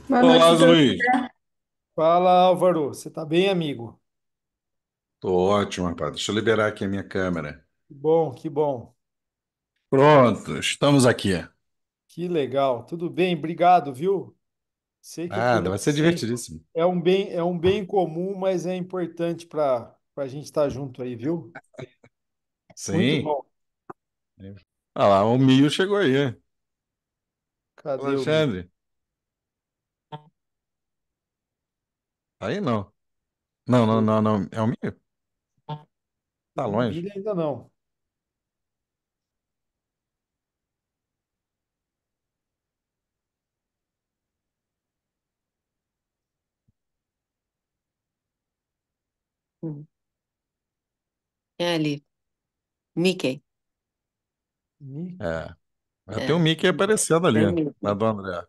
Boa noite, Olá, doutor. Luiz. Fala, Álvaro. Você tá bem, amigo? Tô ótimo, rapaz. Deixa eu liberar aqui a minha câmera. Que bom, que bom. Pronto, estamos aqui. Que legal. Tudo bem, obrigado, viu? Sei que Ah, vai ser divertidíssimo. é um bem comum, mas é importante para a gente estar junto aí, viu? Muito Sim. bom. Ah lá, o Mio chegou aí. Cadê o Mili? Alexandre, aí não. Não, não, não, não. É o Mio? Tá O longe. Mili ainda não. É ali, Mickey. Mili. É. Já tem o É, Mickey aparecendo ali, tem na Mickey. do André.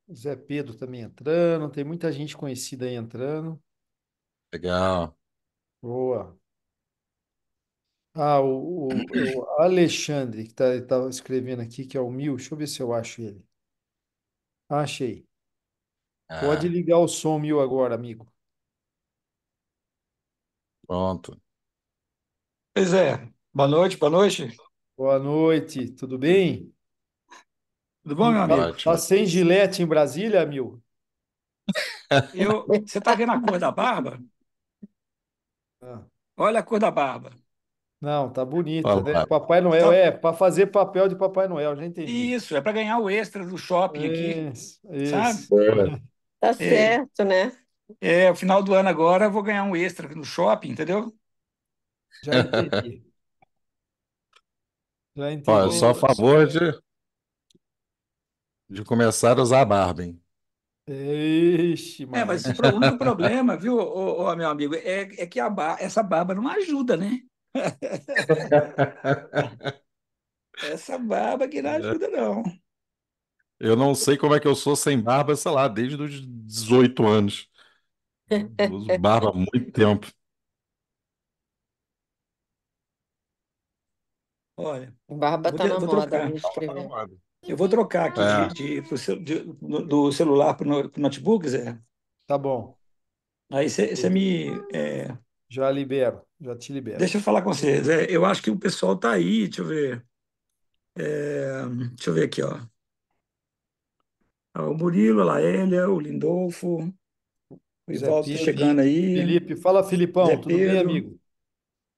O Zé Pedro também entrando. Tem muita gente conhecida aí entrando. Legal. Boa. Ah, o Alexandre, que tá escrevendo aqui, que é o Mil. Deixa eu ver se eu acho ele. Achei. Pode Ah, ligar o som, Mil, agora, amigo. pronto. Pois é. Boa noite, boa noite. Boa noite, tudo bem? Tudo bom, meu amigo? Tá Ótimo. sem gilete em Brasília, Mil? Você tá vendo a cor da barba? Ah, Olha a cor da barba. não, tá bonita, Olha né? lá. Papai Noel, Tá- para fazer papel de Papai Noel, já entendi. Isso, é para ganhar o extra do shopping aqui, Isso, sabe? isso, Boa. Tá É, certo, né? o final do ano agora eu vou ganhar um extra no shopping, entendeu? já entendi, já Olha, eu sou a entendi. Ô, favor de começar a usar a barba, hein? Ixi, mas Maria. o único problema, viu, meu amigo, é que essa barba não ajuda, né? Essa barba que não ajuda, não. Eu não sei como é que eu sou sem barba, sei lá, desde os 18 anos. Uso barba há muito tempo. Olha, Barba tá na vou moda, trocar. alguém escreveu. Tá. Eu vou trocar aqui É, do celular para o notebook, Zé. Tá bom, Aí você me. já libero, já te libero. Deixa eu falar com vocês. Eu acho que o pessoal tá aí, deixa eu ver. Deixa eu ver aqui, ó. O Murilo, a Laélia, o Lindolfo, o Zé Ivaldo tá Pedro, chegando aí, Felipe, fala Zé Filipão, tudo bem, Pedro, amigo?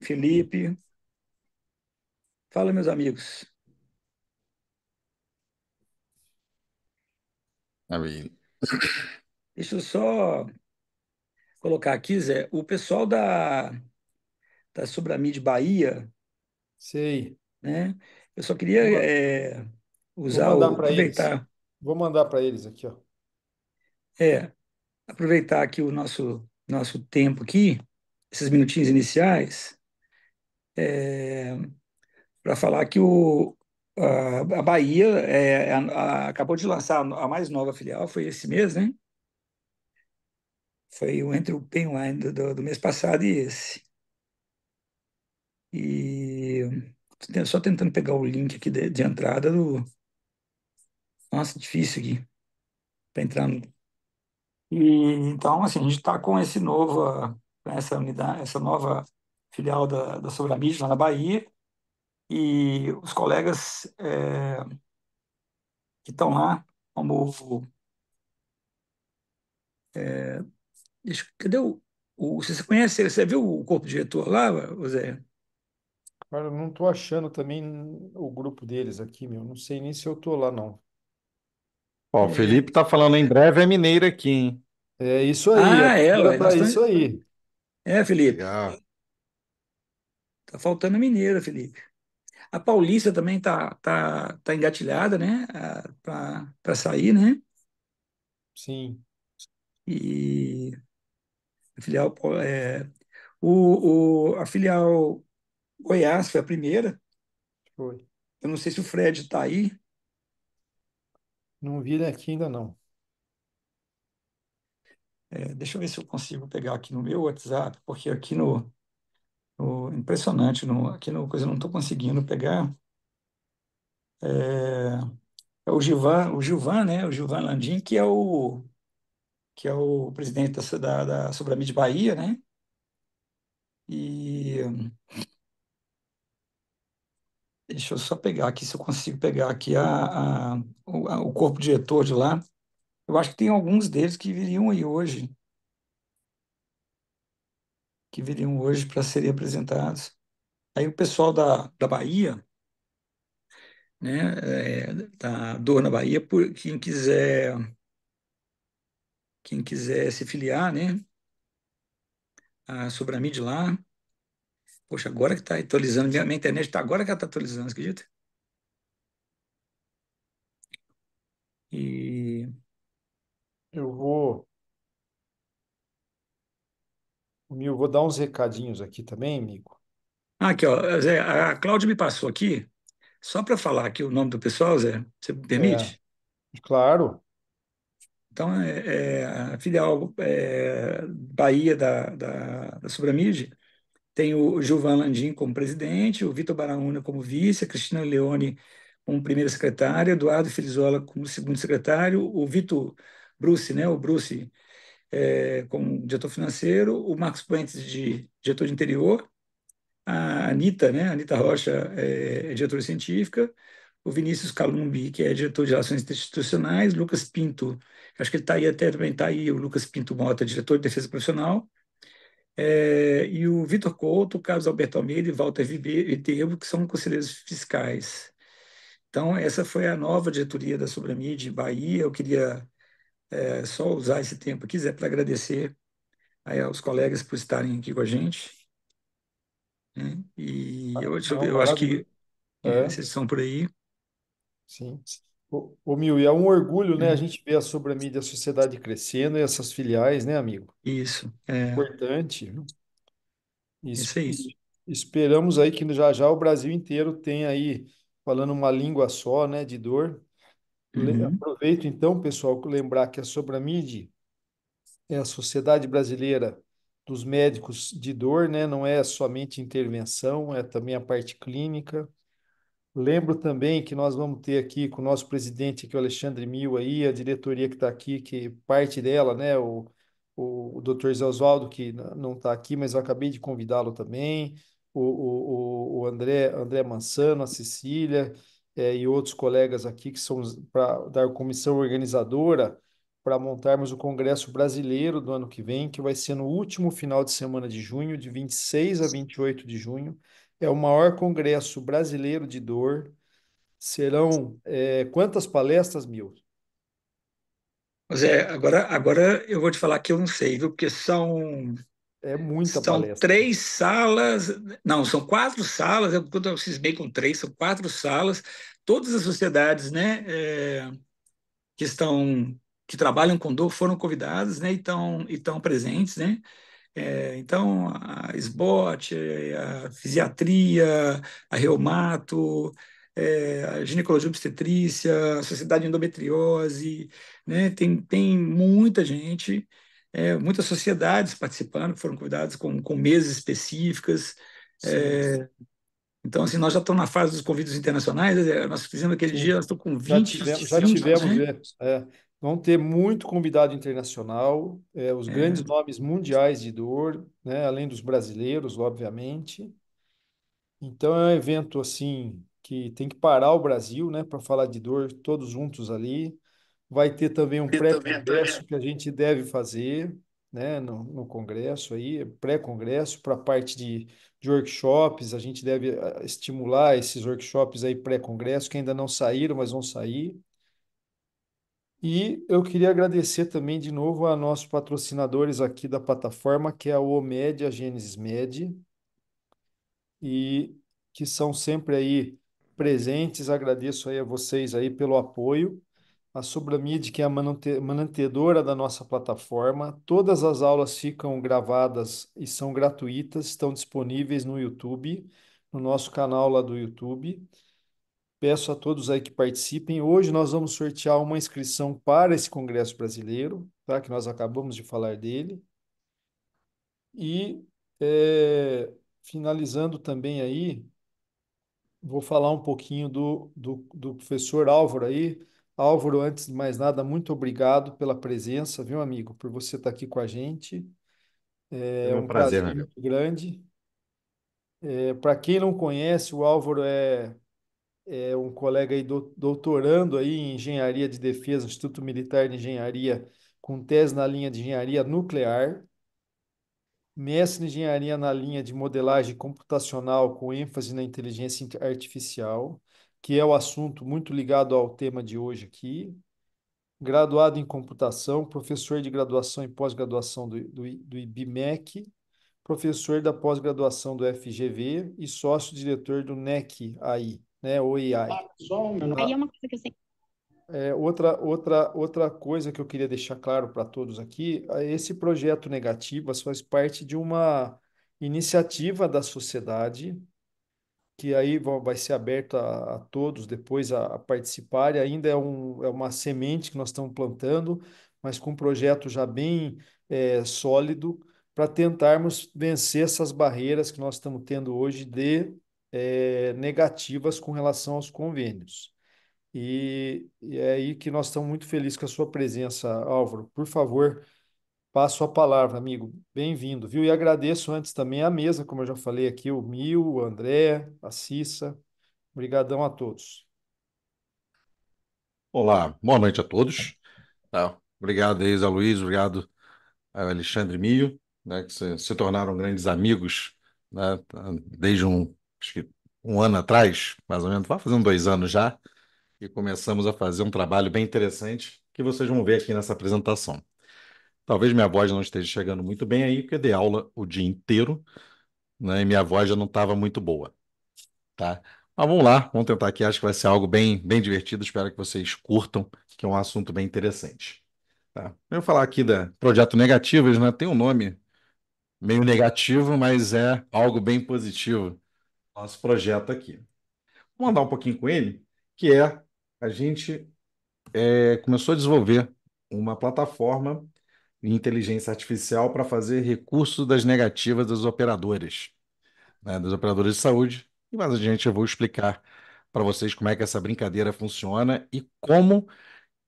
Felipe. Fala, meus amigos. aí. Deixa eu só colocar aqui, Zé. O pessoal da Subramid Bahia, Sei, né? Eu só queria vou, ma- vou usar mandar para eles, aproveitar. vou mandar para eles aqui, ó. É, aproveitar aqui o nosso tempo aqui, esses minutinhos iniciais, para falar que a Bahia acabou de lançar a mais nova filial, foi esse mês, né? Foi entre o Penline do mês passado e esse. E só tentando pegar o link aqui de entrada do. Nossa, difícil aqui para entrar no. E então, assim, a gente está com essa unidade, essa nova filial da Sobramídia lá na Bahia. E os colegas que estão lá, como. Cadê você conhece, você viu o corpo diretor lá, Zé? Cara, eu não tô achando também o grupo deles aqui, meu. Não sei nem se eu tô lá, não. Ó, o É, Felipe tá falando em breve é mineiro aqui, hein? É isso aí, era ué, nós para isso estamos. aí. Felipe, Legal. tá faltando a mineira, Felipe. A Paulista também tá engatilhada, né? Para sair, né? Sim, E a filial, a filial Goiás foi a primeira. foi. Eu não sei se o Fred está aí. Não vi ele aqui ainda, não. Deixa eu ver se eu consigo pegar aqui no meu WhatsApp, porque aqui impressionante, aqui no coisa eu não estou conseguindo pegar. É o Gilvan, né? O Gilvan Landim, que é o presidente da Subramid Bahia, né? E deixa eu só pegar aqui, se eu consigo pegar aqui o corpo diretor de lá. Eu acho que tem alguns deles que viriam aí hoje, que viriam hoje para serem apresentados. Aí o pessoal da Bahia, né, da Dor na Bahia, por quem quiser se filiar, né, a Sobramid lá. Poxa, agora que está atualizando, minha internet tá agora que ela está atualizando, você acredita? E Eu vou, eu vou dar uns recadinhos aqui também, amigo. aqui, ó, Zé, a Cláudia me passou aqui, só para falar aqui o nome do pessoal, Zé, você me É, permite? claro. Então, a filial Bahia da Subramid tem o Gilvan Landim como presidente, o Vitor Baraúna como vice, a Cristina Leone como primeira secretária, Eduardo Filizola como segundo secretário, o Vitor Bruce, né, o Bruce como diretor financeiro, o Marcos Puentes de diretor de interior, a Anitta, né, a Anitta Rocha é diretora científica, o Vinícius Calumbi, que é diretor de Relações Institucionais, Lucas Pinto, acho que ele está aí até também está aí, o Lucas Pinto Mota, diretor de Defesa Profissional, e o Vitor Couto, o Carlos Alberto Almeida e Walter Viterbo, que são conselheiros fiscais. Então, essa foi a nova diretoria da Sobramid Bahia. Eu queria só usar esse tempo aqui, Zé, para agradecer aí aos colegas por estarem aqui com a gente, né? E Não, eu acho maravilha. que É, vocês estão por aí. sim. Ô, Mil, e é um orgulho, né, a Né? gente ver a Sobramídia, a sociedade crescendo e essas filiais, né, amigo? Isso, Importante, viu? isso aí. Esperamos aí que já já o Brasil inteiro tenha aí falando uma língua só, né, de dor. Uhum. Aproveito então, pessoal, lembrar que a Sobramide é a Sociedade Brasileira dos Médicos de Dor, né? Não é somente intervenção, é também a parte clínica. Lembro também que nós vamos ter aqui com o nosso presidente, aqui, o Alexandre Mil, aí, a diretoria que está aqui, que parte dela, né? O Dr. Zé Oswaldo, que não está aqui, mas eu acabei de convidá-lo também, o André Mansano, a Cecília, e outros colegas aqui que são para dar comissão organizadora para montarmos o Congresso Brasileiro do ano que vem, que vai ser no último final de semana de junho, de 26 a 28 de junho. É o maior congresso brasileiro de dor. Serão quantas palestras, Mil? Mas agora eu vou te falar que eu não sei, viu? Porque É muita são palestra. 3 salas, não, são 4 salas, quando eu cismei com três, são 4 salas, todas as sociedades, né, que estão, que trabalham com dor foram convidadas, né, e estão presentes, né, então, a SBOT, a fisiatria, a reumato, a ginecologia e obstetrícia, a sociedade de endometriose, né? Tem muita gente, muitas sociedades participando, que foram convidadas com mesas específicas. Sim, É, então, assim, nós já estamos na fase dos convites internacionais, nós fizemos aquele dia, sim. nós estamos com 20, Já 20, tivemos, né? vão ter muito convidado internacional, os grandes É, nomes mundiais de dor, né, além dos brasileiros, obviamente. Então é um evento assim que tem que parar o Brasil, né, para falar de dor todos juntos ali. Vai ter também um pré-congresso que a gente deve fazer, né, no congresso aí, pré-congresso para a parte de workshops, a gente deve estimular esses workshops aí pré-congresso que ainda não saíram, mas vão sair. E eu queria agradecer também de novo a nossos patrocinadores aqui da plataforma, que é a OMED, a Gênesis Med, e que são sempre aí presentes. Agradeço aí a vocês aí pelo apoio. A Subramid, que é a mantenedora da nossa plataforma. Todas as aulas ficam gravadas e são gratuitas, estão disponíveis no YouTube, no nosso canal lá do YouTube. Peço a todos aí que participem. Hoje nós vamos sortear uma inscrição para esse Congresso Brasileiro, tá? Que nós acabamos de falar dele. E finalizando também aí, vou falar um pouquinho do professor Álvaro aí. Álvaro, antes de mais nada, muito obrigado pela presença, viu, amigo? Por você estar aqui com a gente. É É meu um prazer, prazer meu amigo. muito grande. Para quem não conhece, o Álvaro é um colega aí doutorando aí em Engenharia de Defesa, Instituto Militar de Engenharia, com tese na linha de engenharia nuclear, mestre em engenharia na linha de modelagem computacional com ênfase na inteligência artificial, que é o assunto muito ligado ao tema de hoje aqui. Graduado em computação, professor de graduação e pós-graduação do IBMEC, professor da pós-graduação do FGV e sócio-diretor do NEC AI, né, o AI. Aí é uma coisa que eu sei. Outra coisa que eu queria deixar claro para todos aqui, esse projeto Negativas faz parte de uma iniciativa da sociedade que aí vai ser aberto a todos depois a participarem. Ainda é uma semente que nós estamos plantando, mas com um projeto já bem sólido para tentarmos vencer essas barreiras que nós estamos tendo hoje de negativas com relação aos convênios. E é aí que nós estamos muito felizes com a sua presença, Álvaro. Por favor, passo a palavra, amigo. Bem-vindo, viu? E agradeço antes também a mesa, como eu já falei aqui, o Mil, o André, a Cissa. Obrigadão a todos. Olá, boa noite a todos. Tá? Obrigado aí, Zé Luiz, obrigado ao Alexandre Mio, né, que se tornaram grandes amigos, né, desde acho que um ano atrás, mais ou menos, vai fazendo 2 anos já, e começamos a fazer um trabalho bem interessante que vocês vão ver aqui nessa apresentação. Talvez minha voz não esteja chegando muito bem aí, porque eu dei aula o dia inteiro, né, e minha voz já não estava muito boa, tá? Mas vamos lá, vamos tentar aqui, acho que vai ser algo bem, bem divertido, espero que vocês curtam, que é um assunto bem interessante. Tá? Eu vou falar aqui da Projeto Negativas, né? Tem um nome meio negativo, mas é algo bem positivo, nosso projeto aqui. Vamos andar um pouquinho com ele, que é a gente começou a desenvolver uma plataforma de inteligência artificial para fazer recurso das negativas das operadoras, né? Das operadoras de saúde. E mais adiante eu vou explicar para vocês como é que essa brincadeira funciona e como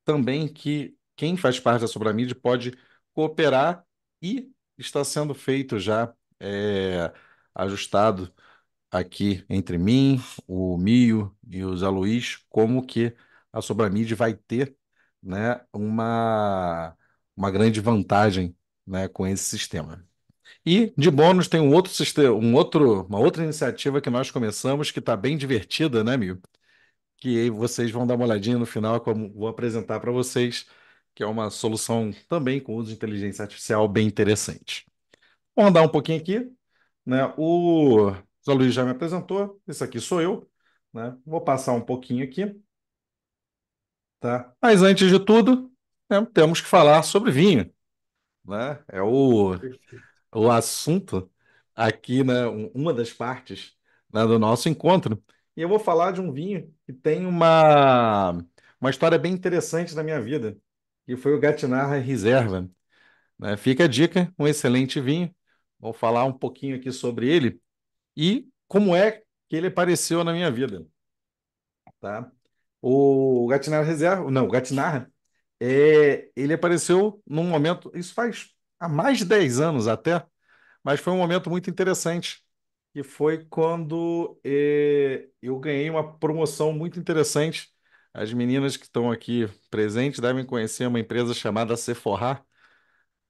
também que quem faz parte da Sobramídia pode cooperar e está sendo feito já, ajustado aqui entre mim, o Mio e o Zé Luiz, como que a Sobramídia vai ter, né, uma grande vantagem, né, com esse sistema. E de bônus tem um outro sistema, uma outra iniciativa que nós começamos que está bem divertida, né, Mio? Que aí vocês vão dar uma olhadinha no final, como vou apresentar para vocês, que é uma solução também com uso de inteligência artificial bem interessante. Vamos andar um pouquinho aqui, né? O Zé Luiz já me apresentou, esse aqui sou eu, né? Vou passar um pouquinho aqui, tá? Mas antes de tudo, né, temos que falar sobre vinho, né? É Perfeito. o assunto aqui, né, uma das partes, né, do nosso encontro. E eu vou falar de um vinho que tem uma história bem interessante na minha vida, que foi o Gattinara Reserva, né? Fica a dica, um excelente vinho. Vou falar um pouquinho aqui sobre ele e como é que ele apareceu na minha vida, tá? O Gattinara Reserva, não, o Gattinara, ele apareceu num momento, isso faz há mais de 10 anos até, mas foi um momento muito interessante, que foi quando eu ganhei uma promoção muito interessante. As meninas que estão aqui presentes devem conhecer uma empresa chamada Sephora,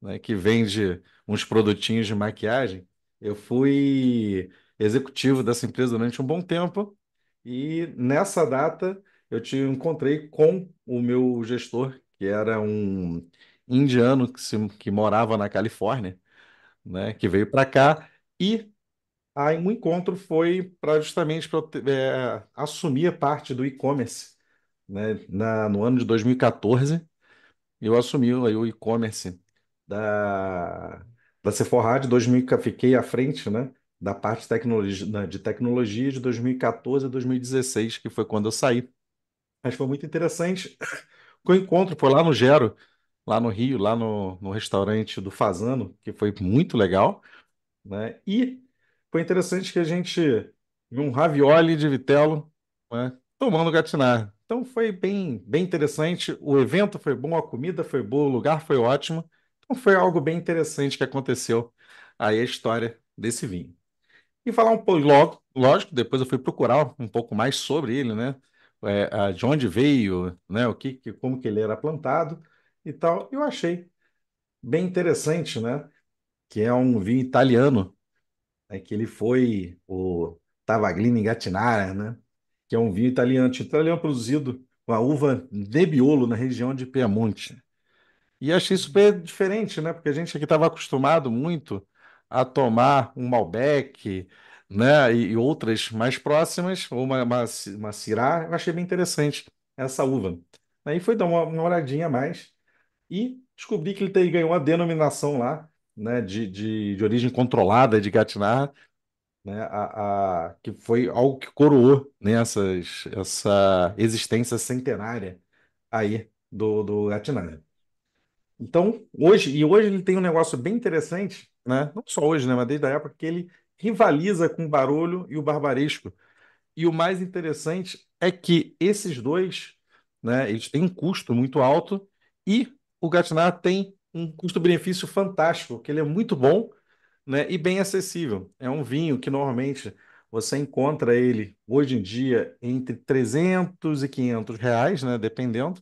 né, que vende uns produtinhos de maquiagem. Eu fui executivo dessa empresa durante um bom tempo e nessa data eu te encontrei com o meu gestor, que era um indiano que morava na Califórnia, né, que veio para cá. E aí, um encontro foi para justamente para assumir a parte do e-commerce, né? No ano de 2014, eu assumi aí o e-commerce da, da Sephora de 2000, fiquei à frente, né? Da parte de tecnologia de 2014 a 2016, que foi quando eu saí. Mas foi muito interessante. O encontro foi lá no Gero, lá no Rio, lá no restaurante do Fazano, que foi muito legal, né? E foi interessante que a gente e um ravioli de vitelo, né, tomando gatinar. Então foi bem interessante. O evento foi bom, a comida foi boa, o lugar foi ótimo. Então foi algo bem interessante que aconteceu aí a história desse vinho. E falar um pouco, logo, lógico, depois eu fui procurar um pouco mais sobre ele, né? De onde veio, né? Como que ele era plantado e tal. Eu achei bem interessante, né? Que é um vinho italiano, né? Que ele foi o Tavaglini Gattinara, né? Que é um vinho italiano produzido com a uva Nebbiolo na região de Piemonte. E achei super diferente, né? Porque a gente aqui estava acostumado muito a tomar um Malbec, né? E outras mais próximas, ou uma Syrah. Eu achei bem interessante essa uva. Aí foi dar uma olhadinha a mais e descobri que ganhou uma denominação lá, né? De origem controlada de Gattinara, né? Que foi algo que coroou, né? Essa existência centenária aí do Gattinara. Então, hoje ele tem um negócio bem interessante, né? Não só hoje, né? Mas desde a época que ele rivaliza com o Barolho e o Barbaresco. E o mais interessante é que esses dois, né? Eles têm um custo muito alto e o Gattinara tem um custo-benefício fantástico, que ele é muito bom, né? E bem acessível. É um vinho que normalmente você encontra ele hoje em dia entre 300 e R$ 500, né? Dependendo.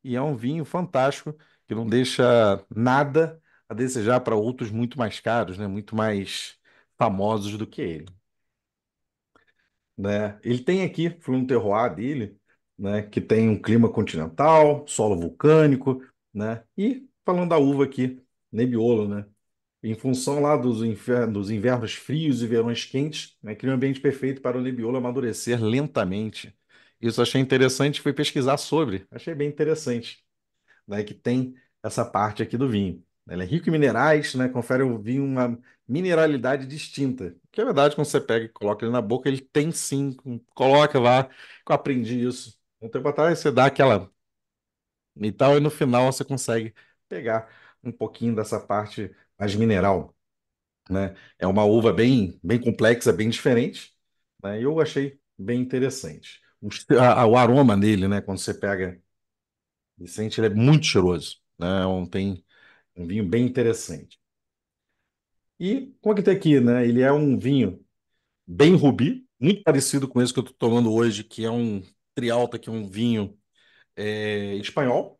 E é um vinho fantástico que não deixa nada a desejar para outros muito mais caros, né? Muito mais famosos do que ele, né? Ele tem aqui, foi um terroir dele, né? Que tem um clima continental, solo vulcânico, né? E falando da uva aqui, Nebbiolo, né? Em função lá dos invernos frios e verões quentes, né? Cria um ambiente perfeito para o Nebbiolo amadurecer lentamente. Isso eu achei interessante, fui pesquisar sobre, achei bem interessante, né, que tem essa parte aqui do vinho. Ele é rico em minerais, né, confere ao vinho uma mineralidade distinta. Que é verdade, quando você pega e coloca ele na boca, ele tem sim. Coloca lá, que eu aprendi isso. Um tempo atrás você dá aquela e tal, e no final você consegue pegar um pouquinho dessa parte mais mineral, né? É uma uva bem complexa, bem diferente, né? E eu achei bem interessante. O aroma dele, né, quando você pega Vicente, ele é muito cheiroso, né? Tem um vinho bem interessante. E como é que tem aqui, né? Ele é um vinho bem rubi, muito parecido com esse que eu estou tomando hoje, que é um Trialta, que é um vinho espanhol,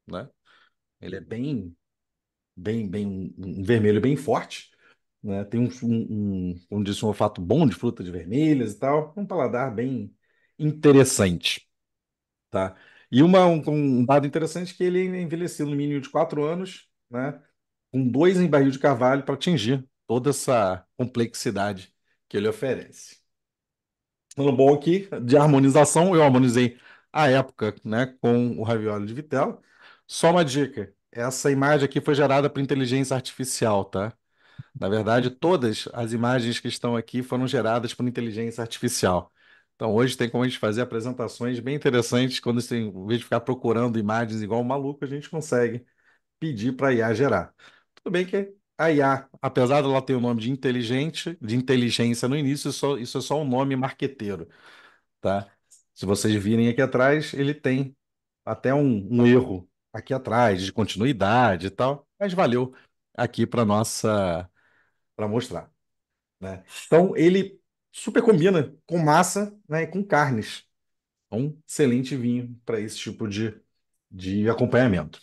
né? Ele é bem um vermelho bem forte, né? Tem como disse, um olfato bom de frutas vermelhas e tal, um paladar bem interessante, tá? E um dado interessante é que ele é envelhecido no mínimo de 4 anos, né? Com dois em barril de carvalho para atingir toda essa complexidade que ele oferece. Falando bom aqui de harmonização, eu harmonizei a época, né, com o ravioli de vitela. Só uma dica, essa imagem aqui foi gerada por inteligência artificial, tá? Na verdade, todas as imagens que estão aqui foram geradas por inteligência artificial. Então, hoje tem como a gente fazer apresentações bem interessantes, quando você, em vez de ficar procurando imagens igual um maluco, a gente consegue pedir para a IA gerar. Tudo bem que a IA, apesar dela ter o nome de inteligente, de inteligência no início, isso é só um nome marqueteiro, tá? Se vocês virem aqui atrás, ele tem até um erro aqui atrás de continuidade e tal, mas valeu aqui para mostrar, né? Então ele super combina com massa, né, e com carnes. É um excelente vinho para esse tipo de acompanhamento.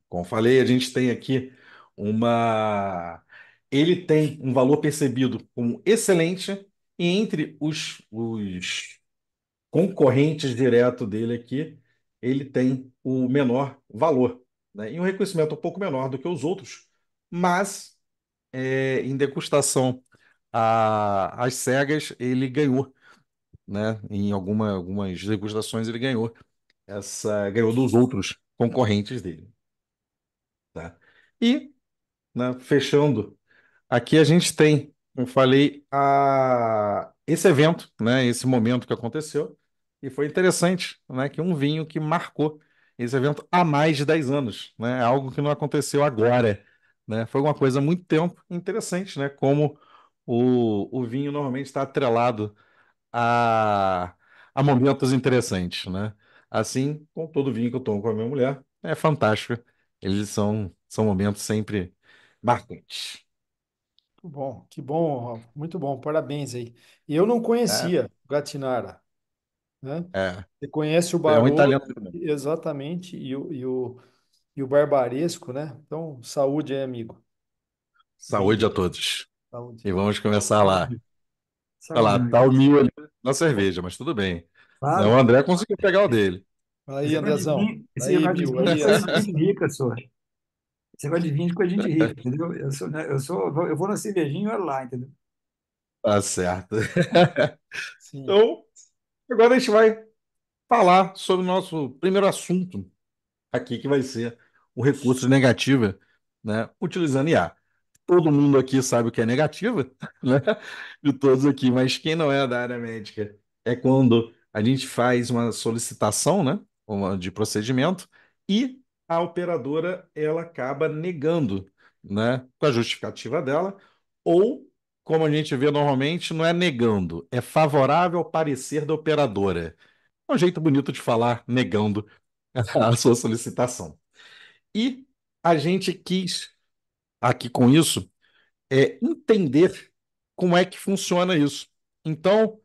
Como eu falei, a gente tem aqui uma. Ele tem um valor percebido como excelente, e entre os concorrentes direto dele aqui, ele tem o menor valor, né? E um reconhecimento um pouco menor do que os outros, mas em degustação às cegas, ele ganhou, né? Em algumas degustações, ele ganhou dos outros concorrentes dele, tá? E, né, fechando, aqui a gente tem, como eu falei, esse evento, né, esse momento que aconteceu, e foi interessante, né, que um vinho que marcou esse evento há mais de 10 anos, né, algo que não aconteceu agora, né, foi uma coisa há muito tempo interessante, né, como o vinho normalmente está atrelado a, a momentos interessantes, né? Assim, com todo vinho que eu tomo com a minha mulher, é fantástico. Eles são momentos sempre marcantes. Que bom, Ralf, muito bom, parabéns aí. E eu não É, conhecia o Gatinara, né? é, Você conhece o é um Barolo, italiano também. exatamente, e o Barbaresco, né? Então, saúde aí, amigo. Saúde a Bem, todos. saúde. E vamos começar lá. Saúde, Olha saúde, lá, meu tá amigo. o mil ali na cerveja, mas tudo bem. Né, o Claro. André conseguiu pegar o dele. Aí, Andrezão. Esse Aí, negócio de Mil, vinho é aí, coisa de Assis. gente rica, só. Esse negócio de vinho é coisa de gente rica, entendeu? Eu vou na cervejinha e olho lá, entendeu? Tá certo. Sim. Então, agora a gente vai falar sobre o nosso primeiro assunto aqui, que vai ser o recurso de negativa, né, utilizando IA. Todo mundo aqui sabe o que é negativa, né? De todos aqui, mas quem não é da área médica é quando a gente faz uma solicitação, né, de procedimento e a operadora ela acaba negando, né, com a justificativa dela, ou como a gente vê normalmente, não é negando, é favorável ao parecer da operadora. É um jeito bonito de falar negando a sua solicitação. E a gente quis, aqui com isso, entender como é que funciona isso. Então,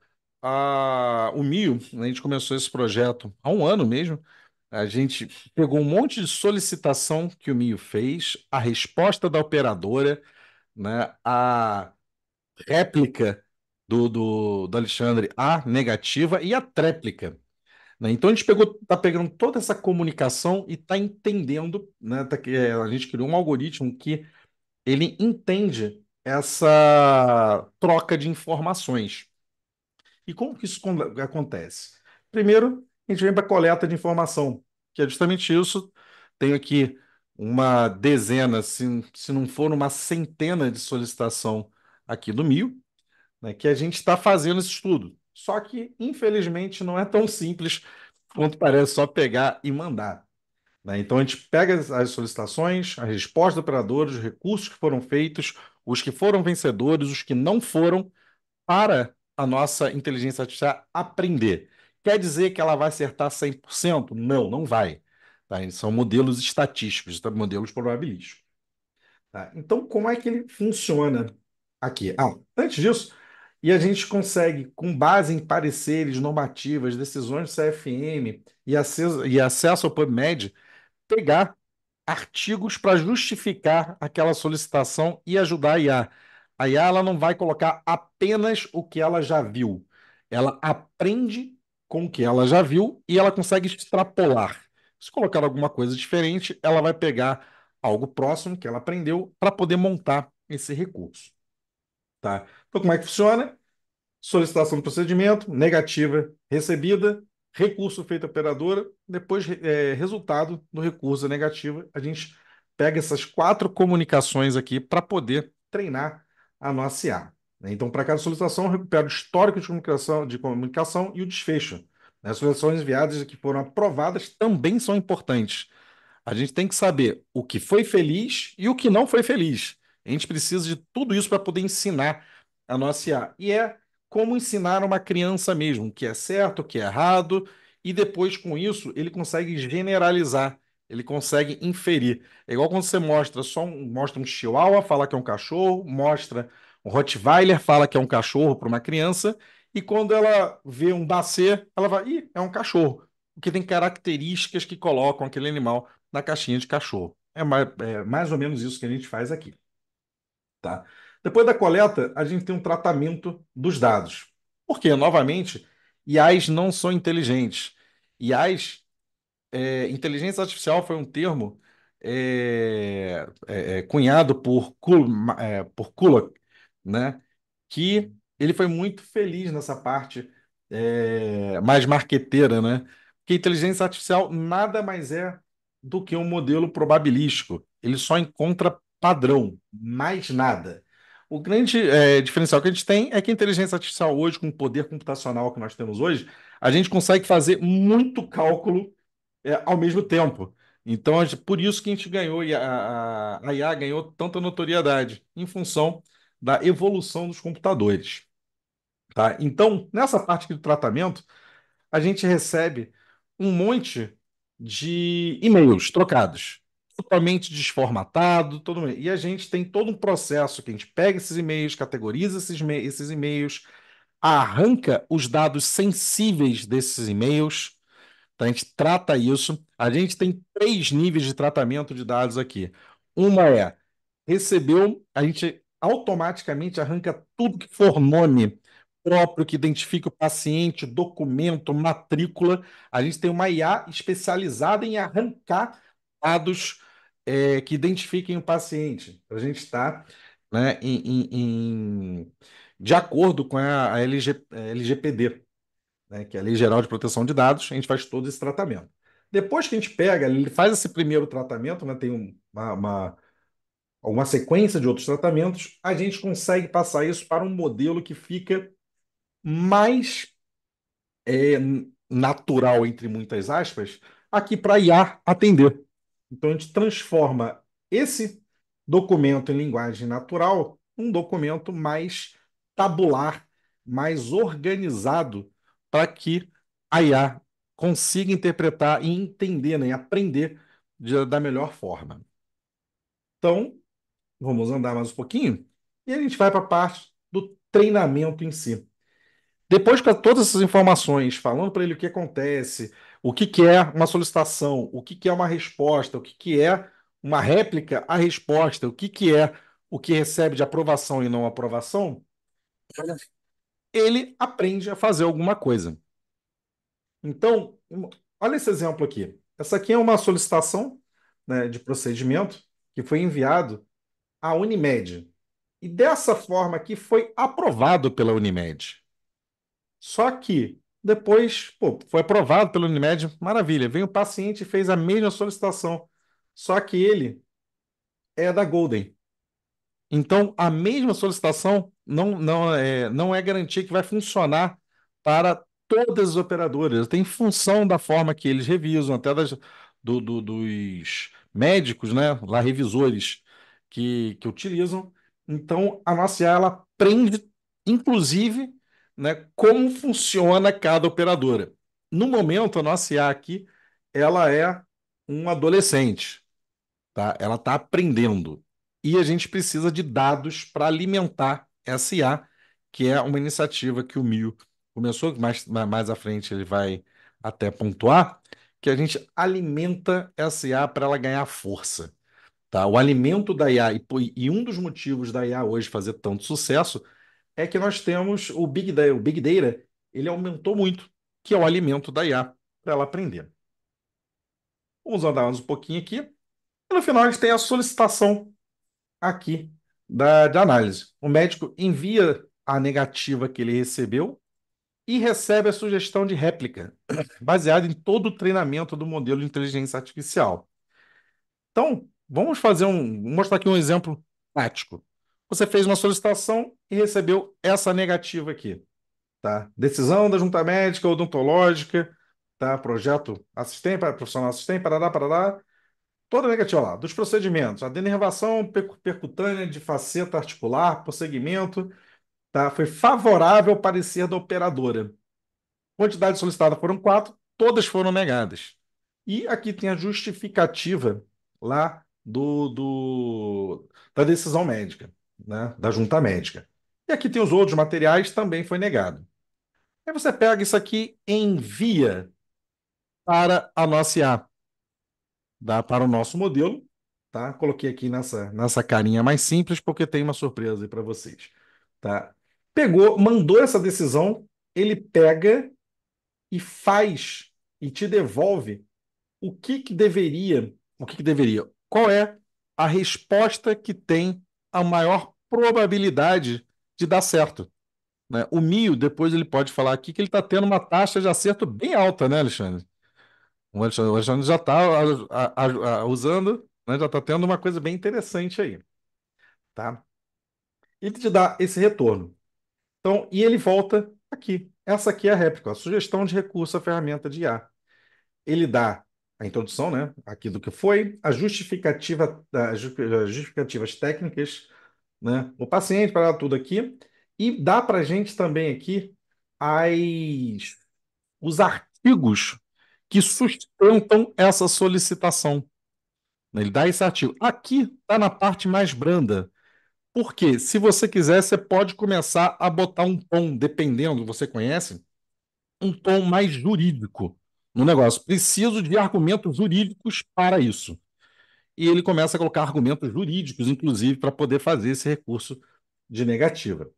o Mio, a gente começou esse projeto há um ano mesmo. A gente pegou um monte de solicitação que o Mio fez, a resposta da operadora, né, a réplica do Alexandre, a negativa e a tréplica. Né? Então a gente tá pegando toda essa comunicação e está entendendo, né? A gente criou um algoritmo que ele entende essa troca de informações. E como que isso acontece? Primeiro, a gente vem para a coleta de informação, que é justamente isso. Tenho aqui uma dezena, se não for uma centena de solicitação aqui do Mil, né, que a gente está fazendo esse estudo. Só que, infelizmente, não é tão simples quanto parece só pegar e mandar. Né? Então, a gente pega as solicitações, a resposta do operador, os recursos que foram feitos, os que foram vencedores, os que não foram, para a nossa inteligência artificial aprender. Quer dizer que ela vai acertar 100%? Não, não vai. Tá? São modelos estatísticos, tá? Modelos probabilísticos. Tá? Então, como é que ele funciona aqui? Antes disso, e a gente consegue, com base em pareceres, normativas, decisões do CFM e acesso ao PubMed, pegar artigos para justificar aquela solicitação e ajudar a IA. A IA ela não vai colocar apenas o que ela já viu. Ela aprende com o que ela já viu e ela consegue extrapolar. Se colocar alguma coisa diferente, ela vai pegar algo próximo que ela aprendeu para poder montar esse recurso. Tá? Então, como é que funciona? Solicitação do procedimento, negativa recebida, recurso feito à operadora, depois resultado do recurso negativo. A gente pega essas quatro comunicações aqui para poder treinar a nossa IA. Né? Então, para cada solicitação, eu recupero o histórico de comunicação e o desfecho. Né? As solicitações enviadas que foram aprovadas também são importantes. A gente tem que saber o que foi feliz e o que não foi feliz. A gente precisa de tudo isso para poder ensinar a nossa IA. E é como ensinar uma criança mesmo, o que é certo, o que é errado, e depois, com isso, ele consegue generalizar, ele consegue inferir. É igual quando você mostra um chihuahua, fala que é um cachorro, mostra um Rottweiler, fala que é um cachorro para uma criança, e quando ela vê um Basset, ela vai, ih, é um cachorro, porque tem características que colocam aquele animal na caixinha de cachorro. É mais ou menos isso que a gente faz aqui. Tá? Depois da coleta, a gente tem um tratamento dos dados. Porque, novamente, IAs não são inteligentes. IAs, inteligência artificial foi um termo cunhado por Kulak, né? Que ele foi muito feliz nessa parte mais marqueteira, né? Porque inteligência artificial nada mais é do que um modelo probabilístico. Ele só encontra padrão, mais nada. O grande diferencial que a gente tem é que a inteligência artificial hoje, com o poder computacional que nós temos hoje, a gente consegue fazer muito cálculo ao mesmo tempo. Então, por isso que a gente ganhou, e a IA ganhou tanta notoriedade, em função da evolução dos computadores, tá? Então, nessa parte aqui do tratamento, a gente recebe um monte de e-mails trocados, totalmente desformatado, e a gente tem todo um processo que a gente pega esses e-mails, categoriza esses e-mails, arranca os dados sensíveis desses e-mails, tá? A gente trata isso. A gente tem três níveis de tratamento de dados aqui. Uma é recebeu, a gente automaticamente arranca tudo que for nome próprio, que identifique o paciente, documento, matrícula. A gente tem uma IA especializada em arrancar dados que identifiquem o paciente. A gente está, né, de acordo com a LGPD, né, que é a Lei Geral de Proteção de Dados, a gente faz todo esse tratamento. Depois que a gente pega, ele faz esse primeiro tratamento, né, tem uma sequência de outros tratamentos, a gente consegue passar isso para um modelo que fica mais é, natural, entre muitas aspas, aqui para IA atender. Então, a gente transforma esse documento em linguagem natural num documento mais tabular, mais organizado, para que a IA consiga interpretar e entender, né, e aprender da melhor forma. Então, vamos andar mais um pouquinho e a gente vai para a parte do treinamento em si. Depois com todas essas informações, falando para ele o que acontece, o que que é uma solicitação, o que que é uma resposta, o que que é uma réplica à resposta, o que é o que recebe de aprovação e não aprovação, ele aprende a fazer alguma coisa. Então, olha esse exemplo aqui. Essa aqui é uma solicitação, né, de procedimento que foi enviado à Unimed. E dessa forma aqui foi aprovado pela Unimed. Só que depois, pô, foi aprovado pela Unimed, maravilha. Veio o paciente e fez a mesma solicitação. Só que ele é da Golden. Então, a mesma solicitação não é garantia que vai funcionar para todas as operadoras. Tem função da forma que eles revisam, até dos médicos, né, lá revisores que utilizam. Então, a nossa IA, ela aprende, inclusive, né, como funciona cada operadora. No momento, a nossa IA aqui, ela é um adolescente, tá? Ela está aprendendo. E a gente precisa de dados para alimentar essa IA, que é uma iniciativa que o Mil começou, mais à frente ele vai até pontuar, que a gente alimenta essa IA para ela ganhar força. Tá? O alimento da IA, e um dos motivos da IA hoje fazer tanto sucesso é que nós temos o Big Data, ele aumentou muito, que é o alimento da IA para ela aprender. Vamos andar mais um pouquinho aqui. E no final a gente tem a solicitação aqui de análise. O médico envia a negativa que ele recebeu e recebe a sugestão de réplica, baseada em todo o treinamento do modelo de inteligência artificial. Então, vou mostrar aqui um exemplo prático. Você fez uma solicitação e recebeu essa negativa aqui, tá? Decisão da junta médica odontológica, tá? Projeto assistente, profissional assistente, parará, parará. Toda negativa lá, dos procedimentos, a denervação percutânea de faceta articular, prosseguimento, tá? Foi favorável ao parecer da operadora. Quantidade solicitada foram 4, todas foram negadas. E aqui tem a justificativa lá da decisão médica, né? Da junta médica. E aqui tem os outros materiais, também foi negado. Aí você pega isso aqui e envia para a nossa IA, para o nosso modelo, tá? Coloquei aqui nessa carinha mais simples, porque tem uma surpresa aí para vocês, tá? Pegou, mandou essa decisão, ele pega e faz e te devolve o que que deveria, qual é a resposta que tem a maior probabilidade de dar certo, né? O Mio, depois ele pode falar aqui que ele está tendo uma taxa de acerto bem alta, né, Alexandre? O Alexandre já está usando, né, já está tendo uma coisa bem interessante aí, tá? Ele te dá esse retorno. Então, e ele volta aqui. Essa aqui é a réplica, a sugestão de recurso à ferramenta de IA. Ele dá a introdução, né, aqui do que foi, a justificativa, as justificativas técnicas, né? O paciente, para tudo aqui. E dá para a gente também aqui as, os artigos que sustentam essa solicitação, né? Ele dá esse artigo. Aqui está na parte mais branda. Porque, se você quiser, você pode começar a botar um tom, dependendo, você conhece, um tom mais jurídico no negócio. Preciso de argumentos jurídicos para isso. E ele começa a colocar argumentos jurídicos, inclusive, para poder fazer esse recurso de negativa.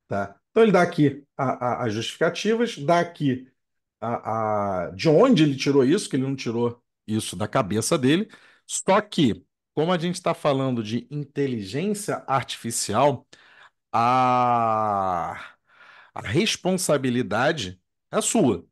Tá? Então, ele dá aqui as justificativas, dá aqui de onde ele tirou isso, que ele não tirou isso da cabeça dele. Só que, como a gente está falando de inteligência artificial, a, a responsabilidade é sua.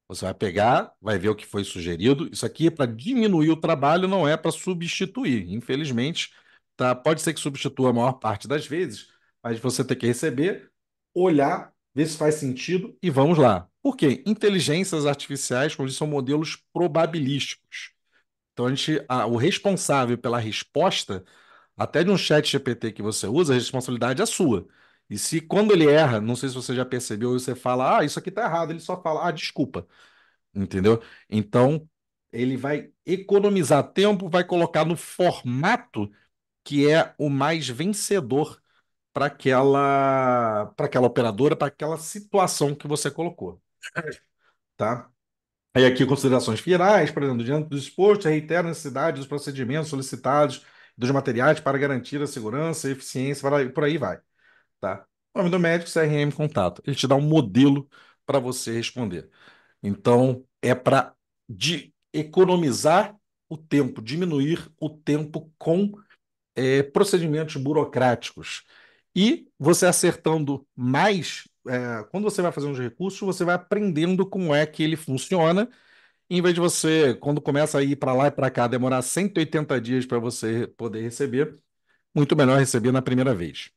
Você vai pegar, vai ver o que foi sugerido. Isso aqui é para diminuir o trabalho, não é para substituir. Infelizmente, tá? Pode ser que substitua a maior parte das vezes, mas você tem que receber, olhar, ver se faz sentido e vamos lá. Por quê? Inteligências artificiais, como eu disse, são modelos probabilísticos. Então, o responsável pela resposta, até de um chat GPT que você usa, a responsabilidade é sua. E se quando ele erra, não sei se você já percebeu, você fala, isso aqui tá errado, ele só fala, desculpa. Entendeu? Então, ele vai economizar tempo, vai colocar no formato que é o mais vencedor para aquela operadora, para aquela situação que você colocou, tá? Aí aqui considerações finais, por exemplo, diante do exposto, reitera a necessidade dos procedimentos solicitados dos materiais para garantir a segurança e eficiência, por aí vai, tá? Nome do médico, CRM, contato. Ele te dá um modelo para você responder. Então, é para economizar o tempo, diminuir o tempo com procedimentos burocráticos. E você acertando mais, quando você vai fazer uns recursos, você vai aprendendo como é que ele funciona. Em vez de você, quando começa a ir para lá e para cá, demorar 180 dias para você poder receber, muito melhor receber na primeira vez.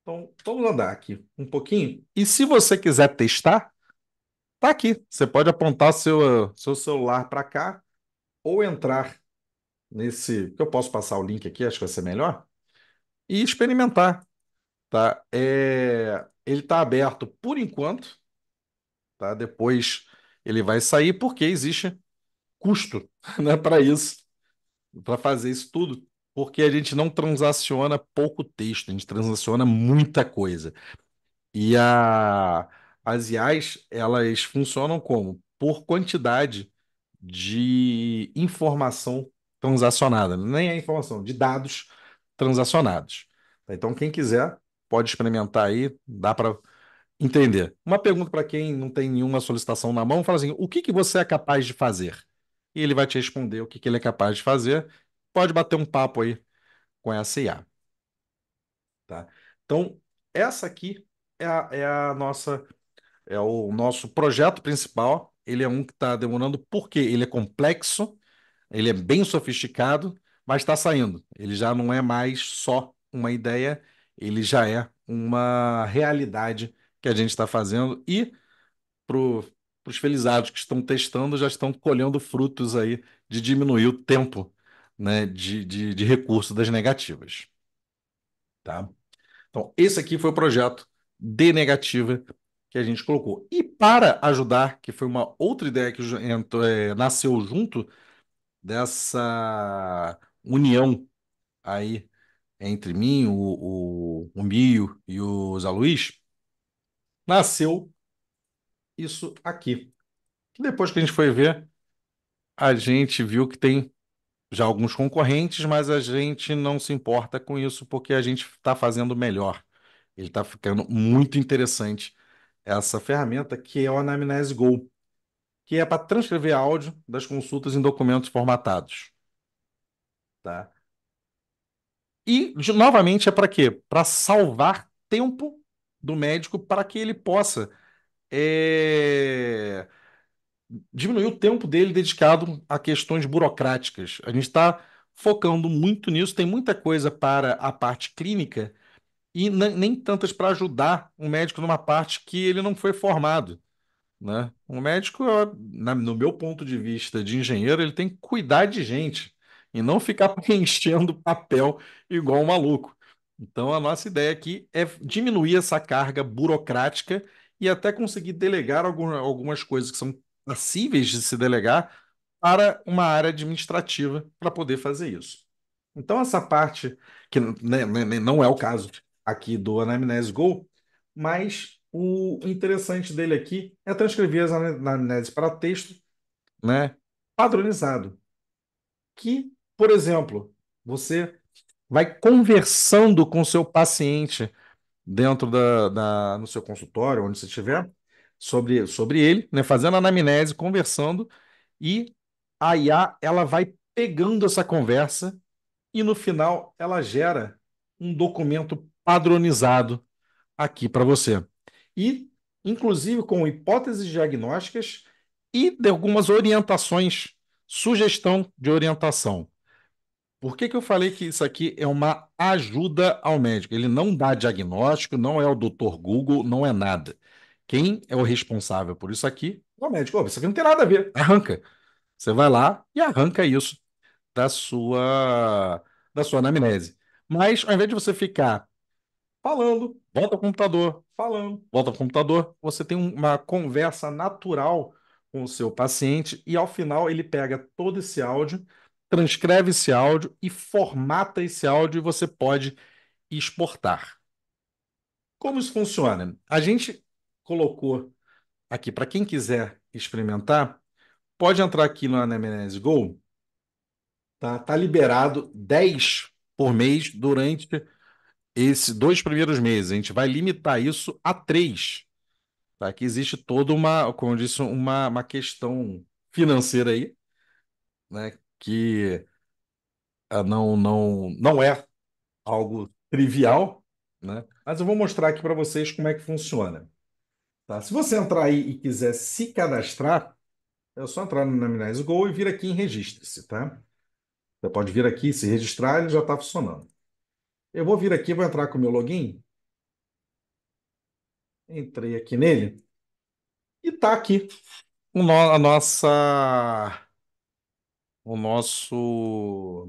Então, vamos andar aqui um pouquinho. E se você quiser testar, tá aqui. Você pode apontar seu celular para cá ou entrar nesse. Que eu posso passar o link aqui, acho que vai ser melhor. E experimentar, tá? Ele está aberto por enquanto, tá? Depois ele vai sair porque existe custo, né, para isso, para fazer isso tudo. Porque a gente não transaciona pouco texto, a gente transaciona muita coisa. E as IAs, elas funcionam como? Por quantidade de informação transacionada, nem é informação, de dados transacionados. Então, quem quiser pode experimentar aí, dá para entender. Uma pergunta para quem não tem nenhuma solicitação na mão, fala assim: o que que você é capaz de fazer? E ele vai te responder o que que ele é capaz de fazer. Pode bater um papo aí com essa IA, tá? Então, essa aqui é a nossa é o nosso projeto principal. Ele é um que está demorando porque ele é complexo, ele é bem sofisticado, mas está saindo. Ele já não é mais só uma ideia, ele já é uma realidade que a gente está fazendo. E para os felizados que estão testando, já estão colhendo frutos aí de diminuir o tempo, né, de recurso das negativas. Tá? Então, esse aqui foi o projeto de negativa que a gente colocou. E para ajudar, que foi uma outra ideia que nasceu junto dessa união aí entre mim, o Mio e o Zé Luiz, nasceu isso aqui. Depois que a gente foi ver, a gente viu que tem já alguns concorrentes, mas a gente não se importa com isso porque a gente está fazendo melhor. Ele está ficando muito interessante essa ferramenta que é o Anamnese Go, que é para transcrever áudio das consultas em documentos formatados, tá? E, novamente, é para quê? Para salvar tempo do médico para que ele possa é, diminuir o tempo dele dedicado a questões burocráticas. A gente está focando muito nisso, tem muita coisa para a parte clínica e nem tantas para ajudar o médico numa parte que ele não foi formado, né? Um médico, no meu ponto de vista de engenheiro, ele tem que cuidar de gente e não ficar preenchendo papel igual um maluco. Então, a nossa ideia aqui é diminuir essa carga burocrática e até conseguir delegar algumas coisas que são passíveis de se delegar para uma área administrativa para poder fazer isso. Então, essa parte, que não é o caso aqui do Anamnese Go, mas o interessante dele aqui é transcrever as anamneses para texto, né, padronizado. Que, por exemplo, você vai conversando com o seu paciente dentro no seu consultório, onde você estiver, sobre ele, né, fazendo anamnese, conversando, e a IA ela vai pegando essa conversa e no final ela gera um documento padronizado aqui para você. E, inclusive, com hipóteses diagnósticas e de algumas orientações, sugestão de orientação. Por que que eu falei que isso aqui é uma ajuda ao médico? Ele não dá diagnóstico, não é o doutor Google, não é nada. Quem é o responsável por isso aqui é o médico. Ó, isso aqui não tem nada a ver. Arranca. Você vai lá e arranca isso da sua anamnese. Mas, ao invés de você ficar falando, volta ao computador, falando, volta ao computador, você tem uma conversa natural com o seu paciente e, ao final, ele pega todo esse áudio, transcreve esse áudio e formata esse áudio e você pode exportar. Como isso funciona? A gente colocou aqui, para quem quiser experimentar, pode entrar aqui no Anamnese Go, tá? Tá liberado 10 por mês durante esses 2 primeiros meses. A gente vai limitar isso a 3, tá? Que existe toda uma, como eu disse, uma questão financeira aí, né? Que não é algo trivial, né? Mas eu vou mostrar aqui para vocês como é que funciona, tá? Se você entrar aí e quiser se cadastrar, é só entrar no Anamnese Go e vir aqui em Registre-se, tá? Você pode vir aqui, se registrar, ele já está funcionando. Eu vou vir aqui, vou entrar com o meu login. Entrei aqui nele e tá aqui a o nosso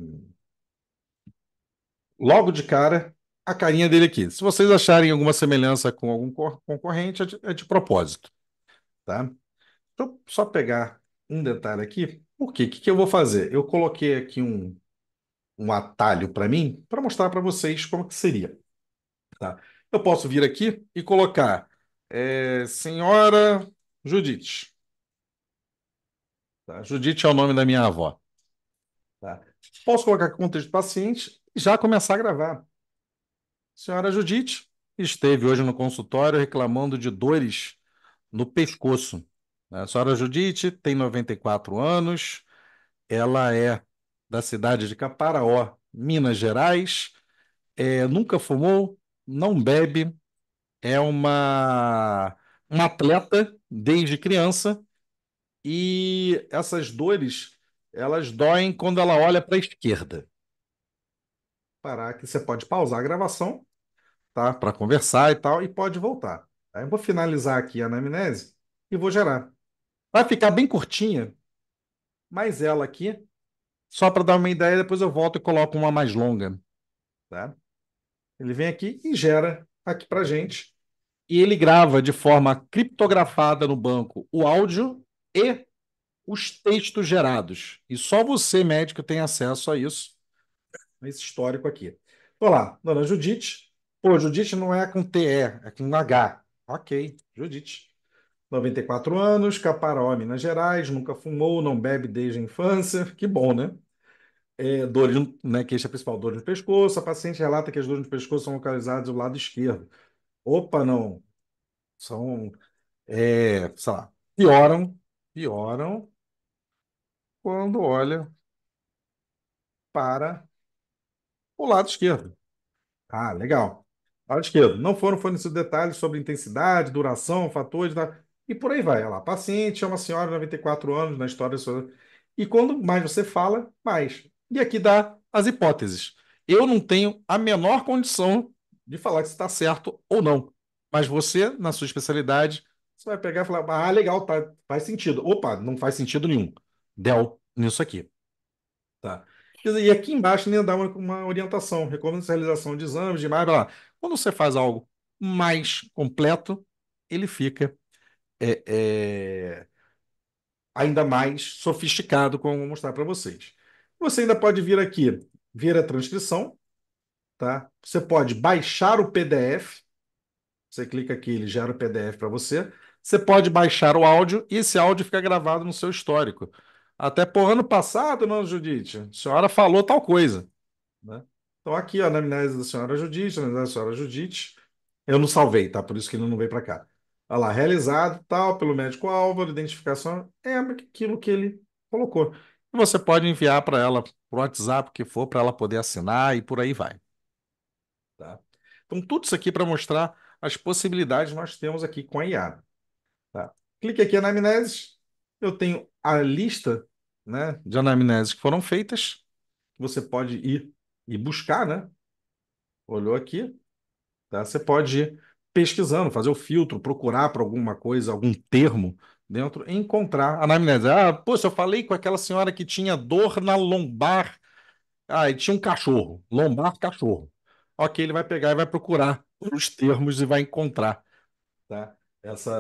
logo de cara, a carinha dele aqui. Se vocês acharem alguma semelhança com algum concorrente, é de propósito, tá? Deixa eu só pegar um detalhe aqui. Por quê? O que que eu vou fazer? Eu coloquei aqui um atalho para mim, para mostrar para vocês como que seria, tá? Eu posso vir aqui e colocar Senhora Judite, tá? Judite é o nome da minha avó, tá? Posso colocar contexto de paciente e já começar a gravar. Senhora Judite esteve hoje no consultório reclamando de dores no pescoço. A senhora Judite tem 94 anos, ela é da cidade de Caparaó, Minas Gerais, nunca fumou, não bebe, é uma atleta desde criança e essas dores, elas doem quando ela olha para a esquerda. Parar que você pode pausar a gravação, tá? Para conversar e tal, e pode voltar. Aí eu vou finalizar aqui a anamnese e vou gerar. Vai ficar bem curtinha, mas ela aqui, só para dar uma ideia, depois eu volto e coloco uma mais longa, tá? Ele vem aqui e gera aqui para gente. E ele grava de forma criptografada no banco o áudio e os textos gerados. E só você, médico, tem acesso a isso, esse histórico aqui. Olha lá, dona Judite. Pô, Judite não é com TE, é com H. Ok, Judite. 94 anos, Caparaó, Minas Gerais, nunca fumou, não bebe desde a infância. Que bom, né? Dores, né, queixa principal, dor no pescoço. A paciente relata que as dores no pescoço são localizadas do lado esquerdo. Opa, não. São, sei lá, pioram quando olha para o lado esquerdo. Ah, legal. Lado esquerdo. Não foram fornecidos detalhes sobre intensidade, duração, fatores, e por aí vai. Olha lá, paciente é uma senhora de 94 anos na história. E quando mais você fala, mais. E aqui dá as hipóteses. Eu não tenho a menor condição de falar que está certo ou não. Mas você, na sua especialidade, você vai pegar e falar: ah, legal, tá, faz sentido. Opa, não faz sentido nenhum. Del nisso aqui. Tá? E aqui embaixo ainda dá uma orientação, recomenda a realização de exames, de mais, blá, blá. Quando você faz algo mais completo, ele fica é, é, ainda mais sofisticado, como eu vou mostrar para vocês. Você ainda pode vir aqui, ver a transcrição, tá? Você pode baixar o PDF. Você clica aqui, ele gera o PDF para você. Você pode baixar o áudio e esse áudio fica gravado no seu histórico. Até por ano passado, não, Judite, a senhora falou tal coisa, né? Então aqui, ó, na anamnese da senhora Judite, na anamnese da senhora Judite, eu não salvei, tá? Por isso que ele não veio para cá. Olha lá, realizado, tal, pelo médico Álvaro, identificação, é aquilo que ele colocou. E você pode enviar para ela por WhatsApp, o que for, para ela poder assinar e por aí vai, tá? Então, tudo isso aqui para mostrar as possibilidades que nós temos aqui com a IA, tá? Clique aqui em anamneses, eu tenho a lista, né, de anamneses que foram feitas, que você pode ir e buscar, né? Olhou aqui, tá? Você pode ir pesquisando, fazer o filtro, procurar por alguma coisa, algum termo dentro e encontrar anamnese. Ah, poxa, eu falei com aquela senhora que tinha dor na lombar. Ah, e tinha um cachorro, lombar cachorro. Ok, ele vai pegar e vai procurar os termos e vai encontrar, tá?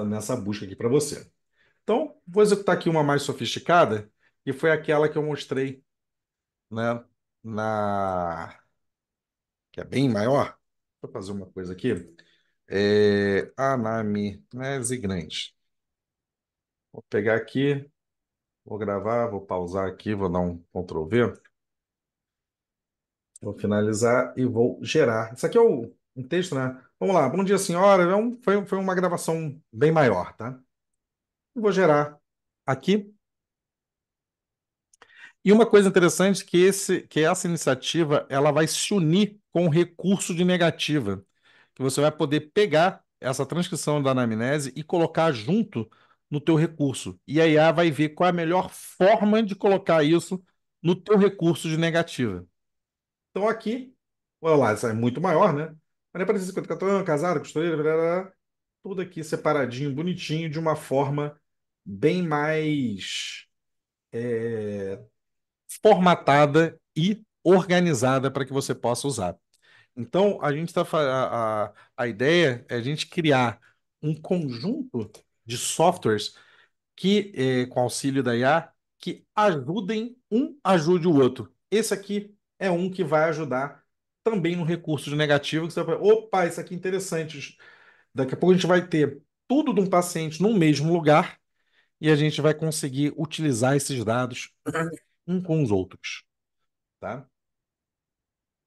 Nessa busca aqui para você. Então, vou executar aqui uma mais sofisticada, que foi aquela que eu mostrei, né, na que é bem maior. Vou fazer uma coisa aqui. Anamnese grande. Vou pegar aqui, vou gravar, vou pausar aqui, vou dar um Ctrl V, vou finalizar e vou gerar. Isso aqui é um texto, né? Vamos lá, bom dia, senhora. Foi uma gravação bem maior, tá? Eu vou gerar aqui. E uma coisa interessante é que essa iniciativa ela vai se unir com o recurso de negativa, que você vai poder pegar essa transcrição da anamnese e colocar junto no teu recurso. E a IA vai ver qual é a melhor forma de colocar isso no teu recurso de negativa. Então aqui, olha lá, isso é muito maior, né? Maria Aparecida 54 anos, casada, costureira, blá, tudo aqui separadinho, bonitinho, de uma forma bem mais formatada e organizada para que você possa usar. Então, a gente a ideia é a gente criar um conjunto de softwares que, com auxílio da IA, que ajudem, ajude o outro. Esse aqui é um que vai ajudar também no recurso de negativo, que você vai falar, opa, isso aqui é interessante. Daqui a pouco a gente vai ter tudo de um paciente no mesmo lugar e a gente vai conseguir utilizar esses dados um com os outros, tá?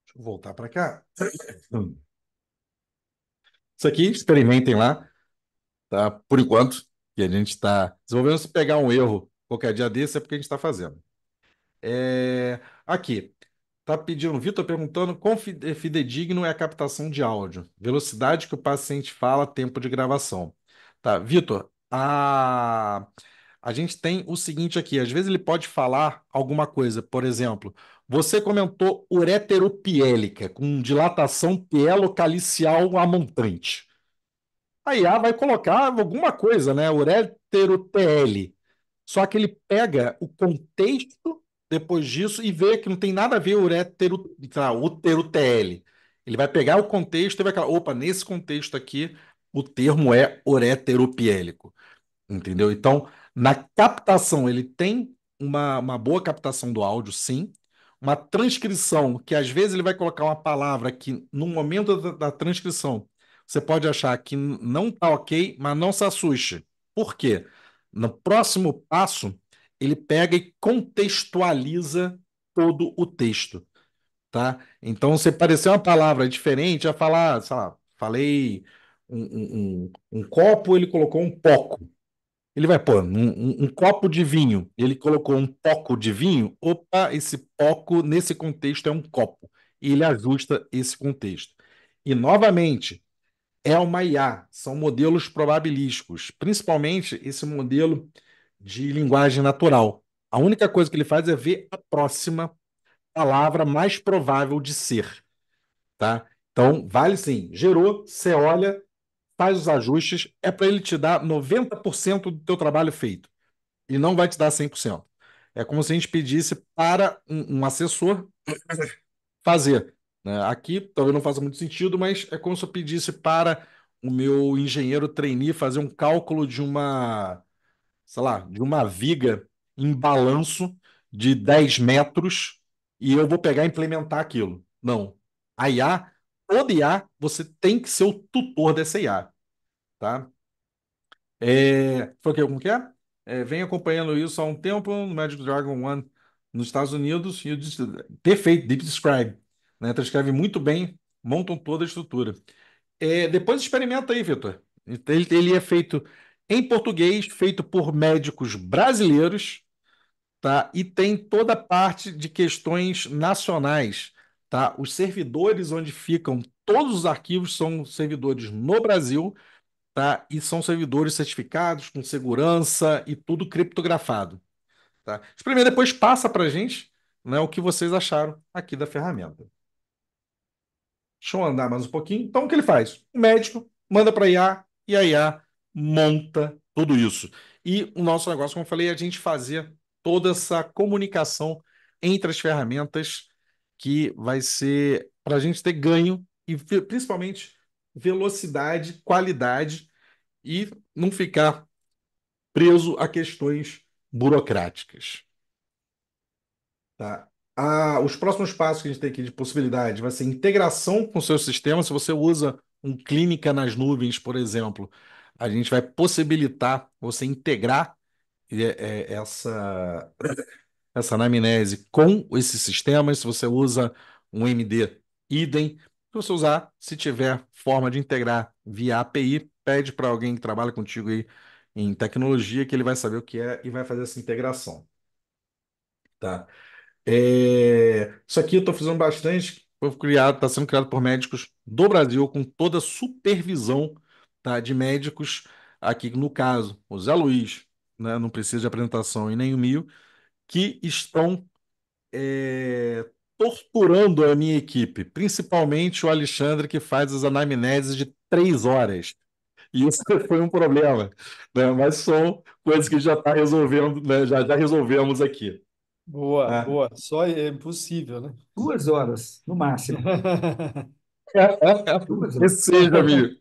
Deixa eu voltar para cá. Isso aqui, experimentem lá, tá? Por enquanto, que a gente está desenvolvendo. Se pegar um erro qualquer dia desse, é porque a gente está fazendo. Aqui, tá pedindo, Vitor perguntando quão fidedigno é a captação de áudio, velocidade que o paciente fala, tempo de gravação. Tá, Vitor, a gente tem o seguinte aqui, às vezes ele pode falar alguma coisa, por exemplo, você comentou ureteropiélica, com dilatação pielocalicial a montante. A IA vai colocar alguma coisa, né? Uretero-TL. Só que ele pega o contexto depois disso e vê que não tem nada a ver útero-TL. Ele vai pegar o contexto e vai falar, opa, nesse contexto aqui, o termo é ureteropiélico. Entendeu? Então, na captação, ele tem uma boa captação do áudio, sim. Uma transcrição, que às vezes ele vai colocar uma palavra que, no momento da transcrição, você pode achar que não está ok, mas não se assuste. Por quê? No próximo passo, ele pega e contextualiza todo o texto, tá? Então, se parecer uma palavra diferente, vai falar, sei lá, falei um copo, ele colocou um poco. Ele vai pôr um copo de vinho, ele colocou um poco de vinho, opa, esse poco nesse contexto é um copo. E ele ajusta esse contexto. E, novamente, é uma IA, são modelos probabilísticos, principalmente esse modelo de linguagem natural. A única coisa que ele faz é ver a próxima palavra mais provável de ser, tá? Então, vale sim. Gerou, você olha, faz os ajustes, é para ele te dar 90% do teu trabalho feito. E não vai te dar 100%. É como se a gente pedisse para um assessor fazer, né? Aqui talvez não faça muito sentido, mas é como se eu pedisse para o meu engenheiro trainee fazer um cálculo de uma, sei lá, de uma viga em balanço de 10 metros e eu vou pegar e implementar aquilo. Não. A IA, toda IA, você tem que ser o tutor dessa IA, tá? Foi o quê? Como que é? Venho acompanhando isso há um tempo no Magic Dragon One nos Estados Unidos e eu disse, perfeito, Deep Describe, né? Transcreve muito bem, montam toda a estrutura. Depois experimenta aí, Vitor. Ele é feito em português, feito por médicos brasileiros, tá? E tem toda a parte de questões nacionais, tá? Os servidores onde ficam todos os arquivos são servidores no Brasil, tá? E são servidores certificados, com segurança e tudo criptografado, tá? Experimenta, depois passa para a gente, né, o que vocês acharam aqui da ferramenta. Deixa eu andar mais um pouquinho. Então, o que ele faz? O médico manda para a IA e a IA monta tudo isso. E o nosso negócio, como eu falei, é a gente fazer toda essa comunicação entre as ferramentas que vai ser para a gente ter ganho e principalmente velocidade, qualidade e não ficar preso a questões burocráticas. Tá? Os próximos passos que a gente tem aqui de possibilidade vai ser integração com o seu sistema. Se você usa um Clínica nas nuvens, por exemplo, a gente vai possibilitar você integrar essa anamnese com esses sistemas. Se você usa um MD, idem. Se você usar, se tiver forma de integrar via API, pede para alguém que trabalha contigo aí em tecnologia que ele vai saber o que é e vai fazer essa integração. Tá? Isso aqui eu estou fazendo bastante, foi criado, está sendo criado por médicos do Brasil, com toda a supervisão, tá, de médicos aqui, no caso, o Zé Luiz, né, não precisa de apresentação, e nem o Mio, que estão torturando a minha equipe, principalmente o Alexandre, que faz as anamneses de 3 horas. E isso foi um problema, né? Mas são coisas que já está resolvendo, né? Já resolvemos aqui. Boa, Tá? boa. Só é impossível, né? 2 horas, no máximo. 2 horas. Esse seja, amigo.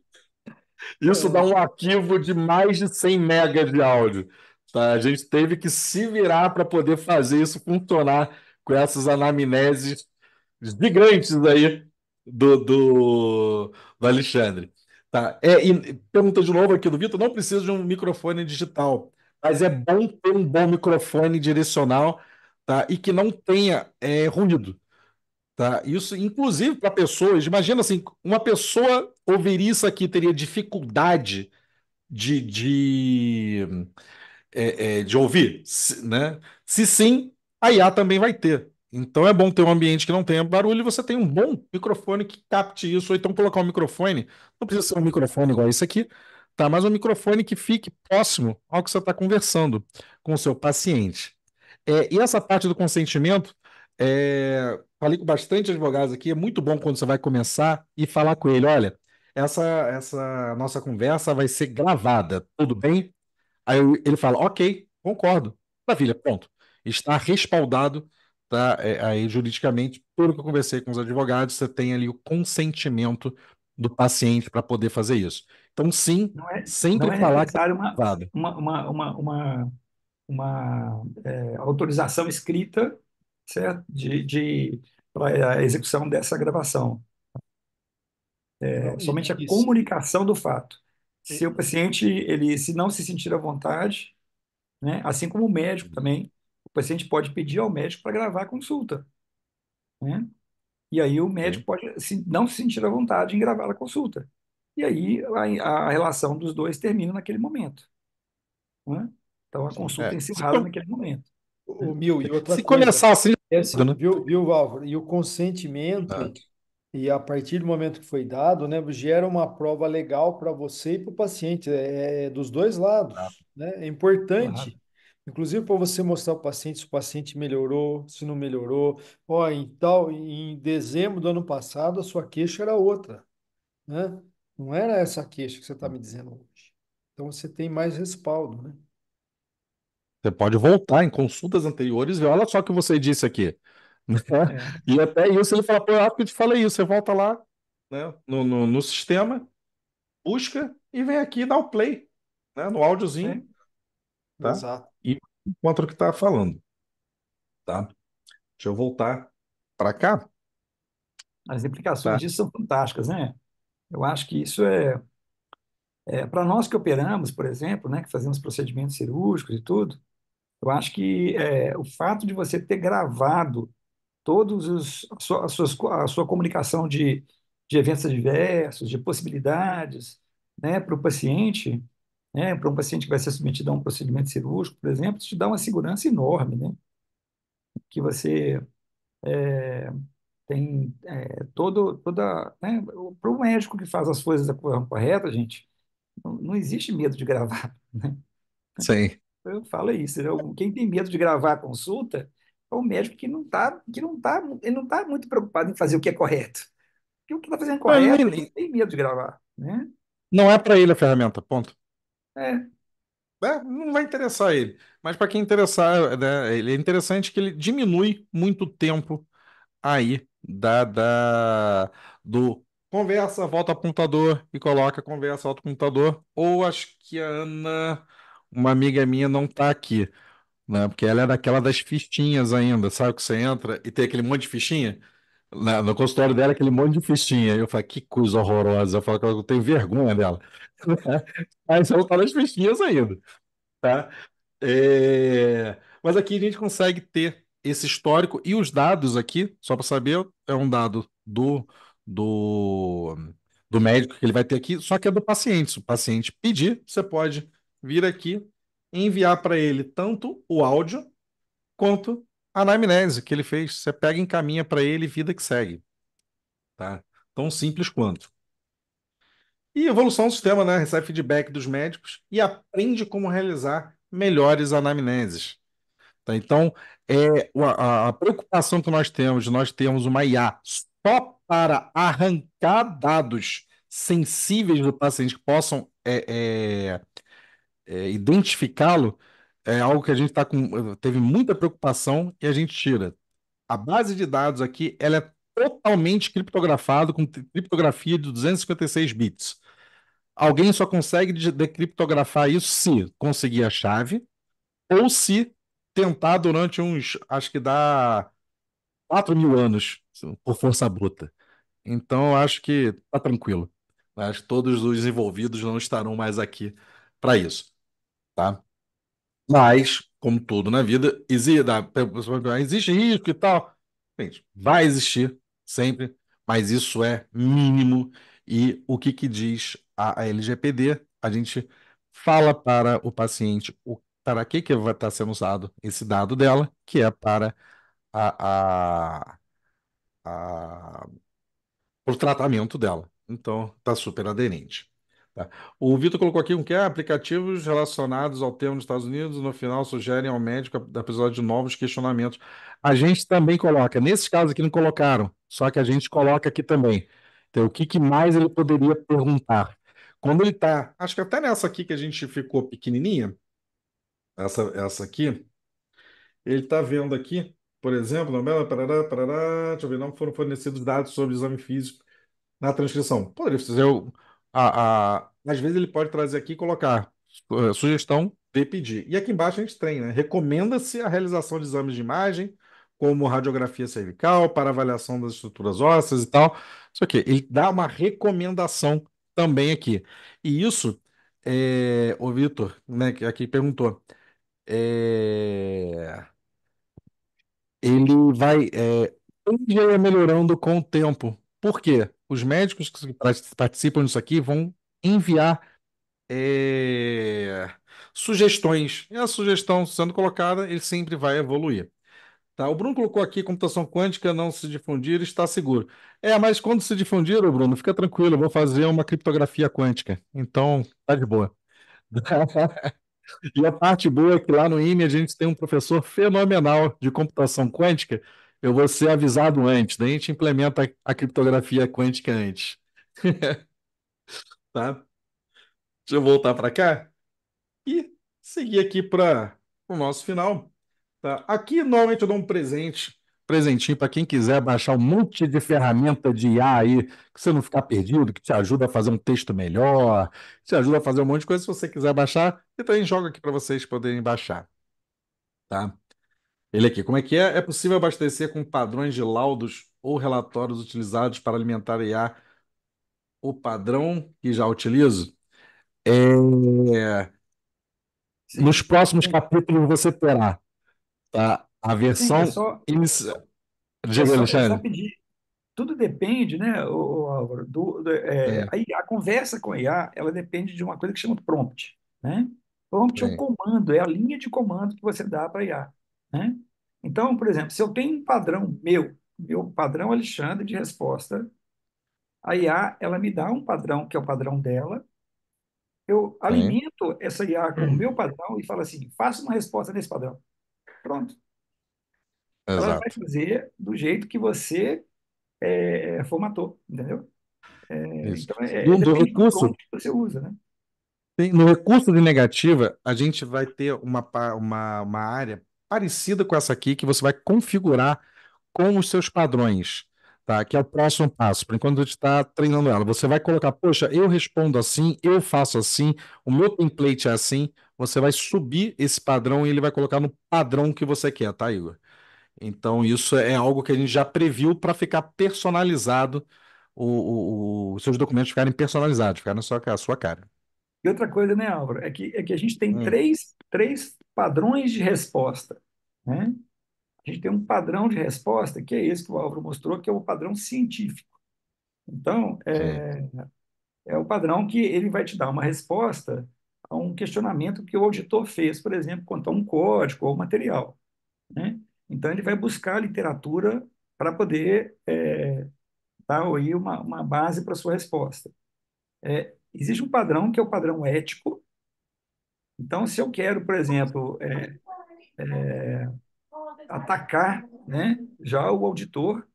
Isso dá um arquivo de mais de 100 megas de áudio. Tá? A gente teve que se virar para poder fazer isso funcionar com essas anamneses gigantes aí do Alexandre. Tá? E pergunta de novo aqui do Vitor: não precisa de um microfone digital, mas é bom ter um bom microfone direcional, tá? E que não tenha ruído. Tá? Isso, inclusive, para pessoas, imagina assim, uma pessoa ouviria isso aqui, teria dificuldade de ouvir, né? Se sim, a IA também vai ter. Então é bom ter um ambiente que não tenha barulho e você tem um bom microfone que capte isso, ou então colocar um microfone, não precisa ser um microfone igual esse aqui, tá? Mas um microfone que fique próximo ao que você está conversando com o seu paciente. E essa parte do consentimento, falei com bastante advogados aqui, é muito bom quando você vai começar e falar com ele, olha, essa nossa conversa vai ser gravada, tudo bem? Aí ele fala, ok, concordo. Maravilha, pronto. Está respaldado, tá? Aí juridicamente, tudo que eu conversei com os advogados, você tem ali o consentimento do paciente para poder fazer isso. Então, sim, Não sempre é falar que é necessário gravado. uma autorização escrita, certo? Para a execução dessa gravação. Somente a Isso. comunicação do fato. Se o paciente ele se não se sentir à vontade, né? Assim como o médico também, o paciente pode pedir ao médico para gravar a consulta, né? E aí o médico Sim. pode não se sentir à vontade em gravar a consulta. E aí a relação dos dois termina naquele momento, né? Então a consulta é Se, encerrada naquele momento, né? O Mil, e outra se coisa, começar assim, é assim, né? viu, Álvaro? E o Ah, consentimento, e a partir do momento que foi dado, né, gera uma prova legal para você e para o paciente, dos dois tá. lados, né? É Claro. importante, inclusive para você mostrar ao paciente se o paciente melhorou, se não melhorou. Ó, em dezembro do ano passado, a sua queixa era outra, né? Não era essa queixa que você está me dizendo hoje. Então você tem mais respaldo, né? Você pode voltar em consultas anteriores e ver, olha só o que você disse aqui. Né? É, E até isso ele fala, pô, eu acho que eu te falei isso. Você volta lá, né, no sistema, busca e vem aqui e dá o play, né, no é. áudiozinho, tá? Exato. E encontra o que tá falando, tá? Deixa eu voltar para cá, As implicações tá? disso são fantásticas, né? Eu acho que isso é para nós que operamos, por exemplo, né, que fazemos procedimentos cirúrgicos e tudo, eu acho que o fato de você ter gravado todos a sua comunicação de eventos adversos, de possibilidades, né, para o paciente, né, para um paciente que vai ser submetido a um procedimento cirúrgico, por exemplo, isso te dá uma segurança enorme, né, que você tem né, para o médico que faz as coisas da forma correta, gente, não existe medo de gravar, né? Sim. Eu falo isso, né? Quem tem medo de gravar a consulta é o médico ele não tá muito preocupado em fazer o que é correto. Porque o que está fazendo Não, correto, ele não tem medo de gravar, né? não é para ele a ferramenta, ponto. É, Não vai interessar ele. Mas para quem interessar, né, ele é interessante que ele diminui muito o tempo aí do conversa, volta ao computador e coloca conversa, volta ao computador. Ou acho que a Ana, uma amiga minha, não tá aqui, né? Porque ela é daquela das fichinhas ainda, sabe que você entra e tem aquele monte de fichinha? No consultório dela, aquele monte de fichinha. Eu falo, que coisa horrorosa. Eu falo que eu tenho vergonha dela. Aí você não tá nas fichinhas ainda, tá? Mas aqui a gente consegue ter esse histórico e os dados aqui, só para saber, é um dado do, do médico que ele vai ter aqui, só que é do paciente. Se o paciente pedir, você pode vir aqui e enviar para ele tanto o áudio quanto a anamnese que ele fez. Você pega e encaminha para ele, vida que segue, tá? Tão simples quanto. E evolução do sistema, né? Recebe feedback dos médicos e aprende como realizar melhores anamneses. Tá? Então, a preocupação que nós temos de nós termos uma IA só para arrancar dados sensíveis do paciente que possam identificá-lo é algo que a gente teve muita preocupação e a gente tira. A base de dados aqui ela é totalmente criptografada com criptografia de 256 bits. Alguém só consegue decriptografar isso se conseguir a chave ou se tentar durante uns, acho que dá 4.000 anos por força bruta. Então, eu acho que tá tranquilo. Eu acho que todos os envolvidos não estarão mais aqui para isso, tá? Mas, como tudo na vida, existe risco e tal. Gente, vai existir sempre, mas isso é mínimo. E o que diz a LGPD? A gente fala para o paciente para que vai estar sendo usado esse dado dela, que é para a, a, para o tratamento dela. Então, está super aderente. Tá? O Vitor colocou aqui um que é aplicativos relacionados ao termo dos Estados Unidos, no final sugerem ao médico a episódio de novos questionamentos. A gente também coloca, nesses casos aqui não colocaram, só que a gente coloca aqui também. Então, o que mais ele poderia perguntar? Quando ele está, acho que até nessa aqui que a gente ficou pequenininha, essa aqui, ele está vendo aqui, por exemplo, parará, parará, deixa eu ver, não foram fornecidos dados sobre o exame físico na transcrição. Poderia fazer às vezes ele pode trazer aqui e colocar sugestão de pedir. E aqui embaixo a gente tem, né? Recomenda-se a realização de exames de imagem, como radiografia cervical, para avaliação das estruturas ósseas e tal. Isso aqui, ele dá uma recomendação também aqui. E isso, o Vitor, né, que aqui perguntou, é, ele vai tende a ir melhorando com o tempo. Por quê? Os médicos que participam disso aqui vão enviar sugestões. E a sugestão sendo colocada, ele sempre vai evoluir. Tá? O Bruno colocou aqui, computação quântica não se difundir, está seguro. Mas quando se difundir, ô Bruno, fica tranquilo, eu vou fazer uma criptografia quântica. Então, tá de boa. E a parte boa é que lá no IME a gente tem um professor fenomenal de computação quântica. Eu vou ser avisado antes, daí a gente implementa a criptografia quântica antes, tá? Deixa eu voltar para cá e seguir aqui para para o nosso final. Tá? Aqui, normalmente, eu dou um presentinho para quem quiser baixar um monte de ferramenta de IA aí, que você não ficar perdido, que te ajuda a fazer um texto melhor, que te ajuda a fazer um monte de coisa. Se você quiser baixar, eu também jogo aqui para vocês poderem baixar. Tá? Ele aqui, como é que é? É possível abastecer com padrões de laudos ou relatórios utilizados para alimentar a IA o padrão que já utilizo? É, Nos Sim. próximos capítulos você terá, tá? A Sim, é versão só, inicial. é Diga, só, é só Alexandre. pedir. Tudo depende, né, Álvaro, É, a conversa com a IA, ela depende de uma coisa que chama prompt, né? Prompt é o sim, comando, é a linha de comando que você dá para a IA, né? Então, por exemplo, se eu tenho um padrão meu padrão Alexandre de resposta, a IA, ela me dá um padrão que é o padrão dela, eu sim, alimento essa IA com o meu padrão e falo assim, faça uma resposta nesse padrão. Pronto. Ela vai exato. fazer do jeito que você formatou, entendeu? Isso. Então, Do depende do recurso, prompt que você usa, né? no recurso de negativa, a gente vai ter uma área parecida com essa aqui que você vai configurar com os seus padrões, tá? Que é o próximo passo. Por enquanto a gente está treinando ela. Você vai colocar, poxa, eu respondo assim, eu faço assim, o meu template é assim. Você vai subir esse padrão e ele vai colocar no padrão que você quer, tá, Igor? Então, isso é algo que a gente já previu para ficar personalizado, os seus documentos ficarem personalizados, ficarem só com a sua cara. E outra coisa, né, Álvaro, é que a gente tem Hum, três padrões de resposta, né? A gente tem um padrão de resposta, que é esse que o Álvaro mostrou, que é o padrão científico. Então, sim, é o padrão que ele vai te dar uma resposta a um questionamento que o auditor fez, por exemplo, quanto a um código ou material, né? Então, ele vai buscar a literatura para poder dar aí uma base para a sua resposta. Existe um padrão que é o padrão ético. Então, se eu quero, por exemplo, atacar, né, já o auditor,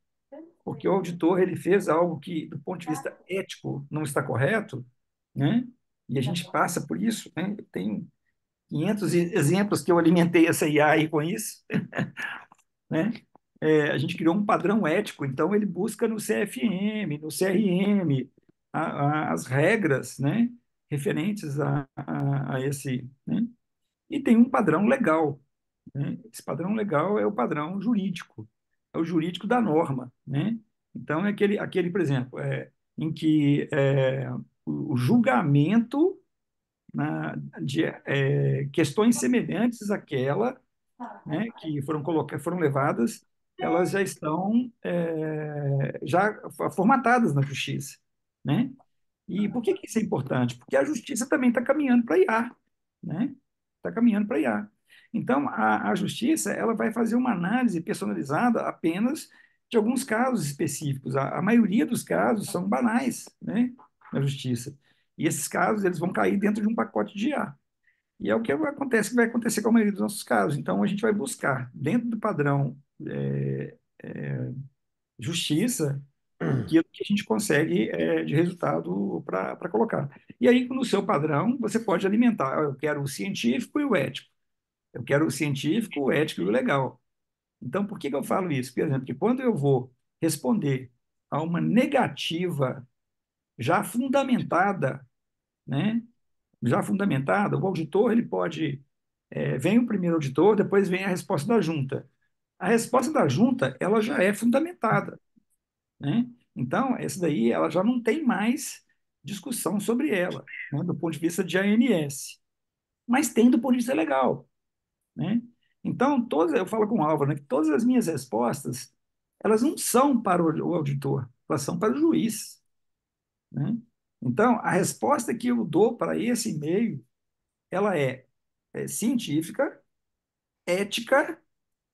porque o auditor ele fez algo que, do ponto de vista ético, não está correto, né? E a gente passa por isso, né? Eu tenho 500 exemplos que eu alimentei essa IA aí com isso, né? A gente criou um padrão ético, então ele busca no CFM, no CRM, as regras, né, referentes a esse, né? E tem um padrão legal, né? Esse padrão legal é o padrão jurídico, é o jurídico da norma, né? Então, é aquele, por exemplo, em que o julgamento de questões semelhantes àquela, né, que foram levadas, elas já estão já formatadas na justiça, né? E por que que isso é importante? Porque a justiça também está caminhando para IA, né? Está caminhando para IA. Então, a justiça ela vai fazer uma análise personalizada apenas de alguns casos específicos. A maioria dos casos são banais, né? Na justiça. E esses casos eles vão cair dentro de um pacote de IA. E é o que acontece, que vai acontecer com a maioria dos nossos casos. Então, a gente vai buscar, dentro do padrão justiça, aquilo que a gente consegue de resultado para colocar. E aí, no seu padrão, você pode alimentar. Eu quero o científico e o ético. Eu quero o científico, o ético e o legal. Então, por que que eu falo isso? Por exemplo, que quando eu vou responder a uma negativa já fundamentada, né? Já fundamentada, o auditor ele pode vem o primeiro auditor, depois vem a resposta da junta. A resposta da junta ela já é fundamentada, né? Então, essa daí ela já não tem mais discussão sobre ela, né, do ponto de vista de ANS, mas tem do ponto de vista legal, né? Então, eu falo com o Álvaro, né, que todas as minhas respostas, elas não são para o auditor, elas são para o juiz, né? Então, a resposta que eu dou para esse e-mail, ela é científica, ética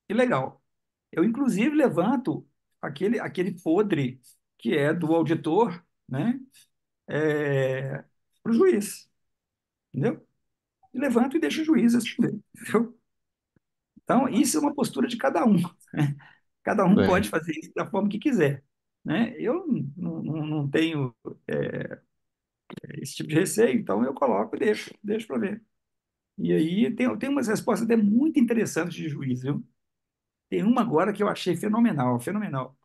e legal. Eu, inclusive, levanto aquele podre que é do auditor, né, para o juiz, entendeu? E levanto e deixo o juiz responder, entendeu? Então, isso é uma postura de cada um, né? Cada um sim. pode fazer isso da forma que quiser, né? Eu não tenho esse tipo de receio, então eu coloco e deixo para ver. E aí tem umas respostas até muito interessantes de juiz, viu? Tem uma agora que eu achei fenomenal, fenomenal.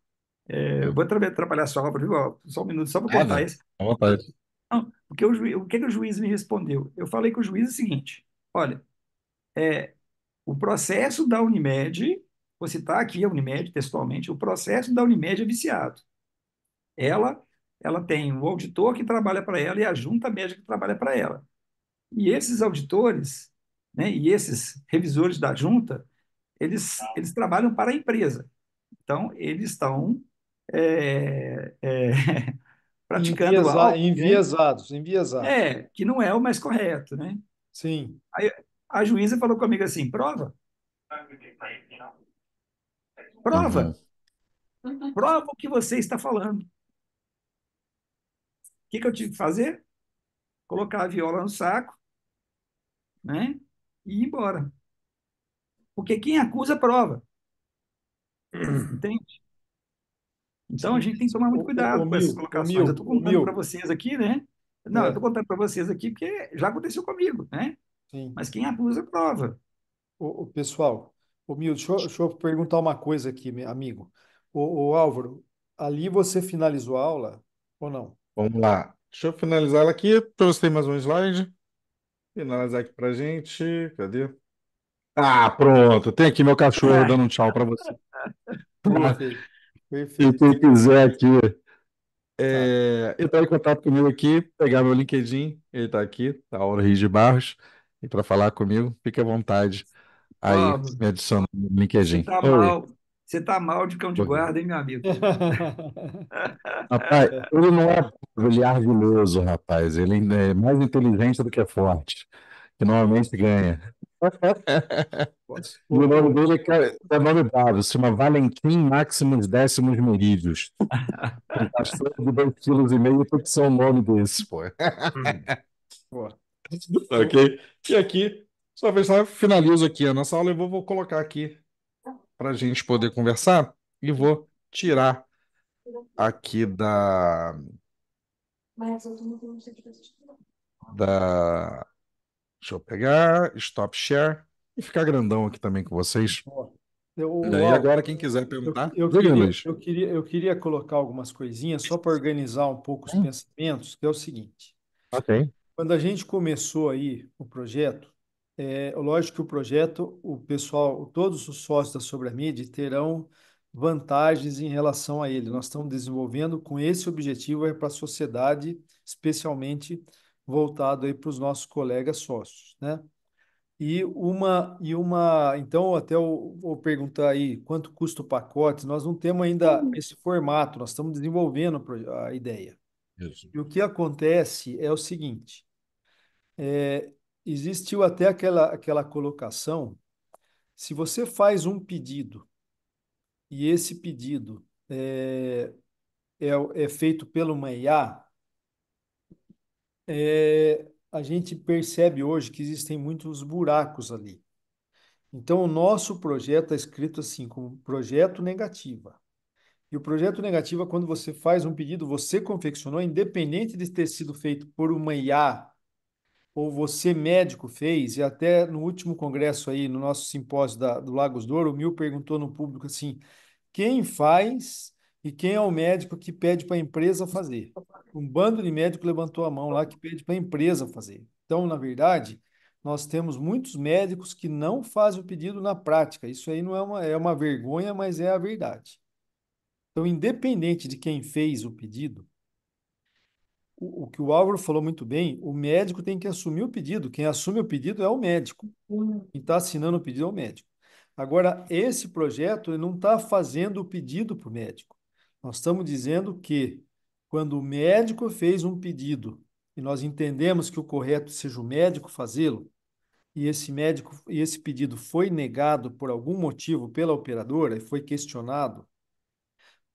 Eu vou atrapalhar a sua obra, viu? Ó, só um minuto, só para contar Nada, isso. à vontade. Não, porque o que que o juiz me respondeu? Eu falei com o juiz o seguinte: olha, o processo da Unimed, vou citar aqui a Unimed textualmente, o processo da Unimed é viciado. Ela, ela tem o auditor que trabalha para ela e a junta médica que trabalha para ela. E esses auditores, né, e esses revisores da junta, eles trabalham para a empresa. Então, eles estão é, é, praticando algo, né, Enviesados. que não é o mais correto, né? Sim. Aí a juíza falou comigo assim: prova, Uhum. prova o que você está falando. O que que eu tive que fazer? Colocar a viola no saco, né? E ir embora. Porque quem acusa prova, entende? Então a Sim. gente tem que tomar muito cuidado com essas colocações. Eu estou O contando para Mil, vocês aqui, né? Não, eu estou é, contando para vocês aqui porque já aconteceu comigo, né? sim. Mas quem acusa prova. O pessoal, o Mil, deixa eu perguntar uma coisa aqui, meu amigo. O Álvaro, ali você finalizou a aula ou não? Vamos lá. Deixa eu finalizar ela aqui. Trouxe tem mais um slide. Finalizar aqui pra gente. Cadê? Ah, pronto. Tem aqui meu cachorro dando um tchau pra você. Tá? Perfeito, E perfeito. quem quiser aqui Tá. entrar em contato comigo aqui, pegar meu LinkedIn, ele tá aqui, tá Auro de Barros, e para falar comigo, fique à vontade aí, Ó, me adiciona no você LinkedIn. tá Oi. mal, você tá mal de cão de guarda, hein, meu amigo? Rapaz, ele não é bravo, ele é ardiloso, rapaz. Ele é mais inteligente do que forte, que normalmente ganha. Ô, E o nome ô, dele é nome bravo, se chama Valentim Maximus Décimos Merídios. Um pastor de 2,5 kg tem que ser um nome desse, pô. ô, ô, Ok? E aqui, só ver só finalizo aqui a nossa aula e vou colocar aqui para a gente poder conversar e vou tirar aqui da. Deixa eu pegar, stop share e ficar grandão aqui também com vocês. ô. Né? E Álvaro, agora, quem quiser perguntar, diga, Luiz. eu queria colocar algumas coisinhas só para organizar um pouco os pensamentos, que é o seguinte. Ok. Quando a gente começou aí o projeto, lógico que o projeto, o pessoal, todos os sócios da Sobramídia terão vantagens em relação a ele. Nós estamos desenvolvendo com esse objetivo para a sociedade, especialmente voltado aí para os nossos colegas sócios, né? Então até eu vou perguntar aí quanto custa o pacote. Nós não temos ainda esse formato, nós estamos desenvolvendo a ideia. Isso. E o que acontece é o seguinte. Existiu até aquela colocação, se você faz um pedido e esse pedido é feito pelo uma IA, a gente percebe hoje que existem muitos buracos ali. Então, o nosso projeto está escrito assim, como projeto negativa. E o projeto negativa, quando você faz um pedido, você confeccionou, independente de ter sido feito por uma IA ou você médico fez, e até no último congresso aí, no nosso simpósio do Lagos Douro, o Mil perguntou no público assim, quem faz e quem é o médico que pede para a empresa fazer? Um bando de médicos levantou a mão lá que pede para a empresa fazer. Então, na verdade, nós temos muitos médicos que não fazem o pedido na prática. Isso aí não é uma vergonha, mas é a verdade. Então, independente de quem fez o pedido, o que o Álvaro falou muito bem, o médico tem que assumir o pedido. Quem assume o pedido é o médico. Quem está assinando o pedido é o médico. Agora, esse projeto ele não está fazendo o pedido para o médico. Nós estamos dizendo que quando o médico fez um pedido e nós entendemos que o correto seja o médico fazê-lo, e esse pedido foi negado por algum motivo pela operadora e foi questionado,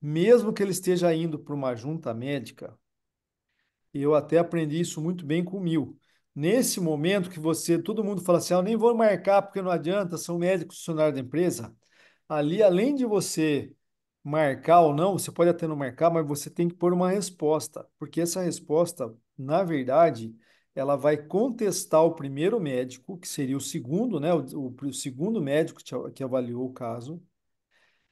mesmo que ele esteja indo para uma junta médica, eu até aprendi isso muito bem com o Mil. Nesse momento que todo mundo fala assim, eu nem vou marcar porque não adianta, são médicos funcionários da empresa. Ali, além de você marcar ou não, você pode até não marcar, mas você tem que pôr uma resposta, porque essa resposta, na verdade, ela vai contestar o primeiro médico, que seria o segundo, né? O segundo médico que avaliou o caso.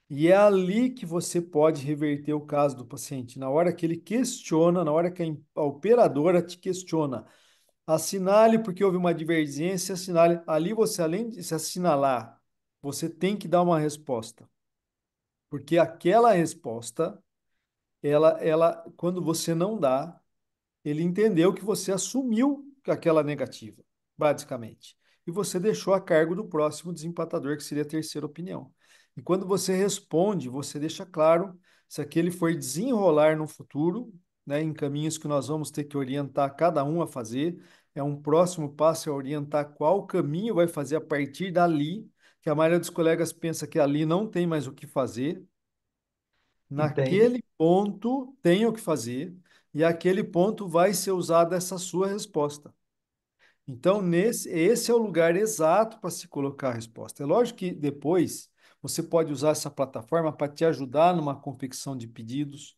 E é ali que você pode reverter o caso do paciente. Na hora que ele questiona, na hora que a operadora te questiona, assinale porque houve uma divergência, assinale. Ali você, além de se assinalar, você tem que dar uma resposta. Porque aquela resposta, quando você não dá, ele entendeu que você assumiu aquela negativa, basicamente. E você deixou a cargo do próximo desempatador, que seria a terceira opinião. E quando você responde, você deixa claro se aquele for desenrolar no futuro, né, em caminhos que nós vamos ter que orientar cada um a fazer. É um próximo passo é orientar qual caminho vai fazer a partir dali, que a maioria dos colegas pensa que ali não tem mais o que fazer. Não tem. Naquele ponto, tem o que fazer, e aquele ponto vai ser usado essa sua resposta. Então, esse é o lugar exato para se colocar a resposta. É lógico que depois você pode usar essa plataforma para te ajudar numa confecção de pedidos.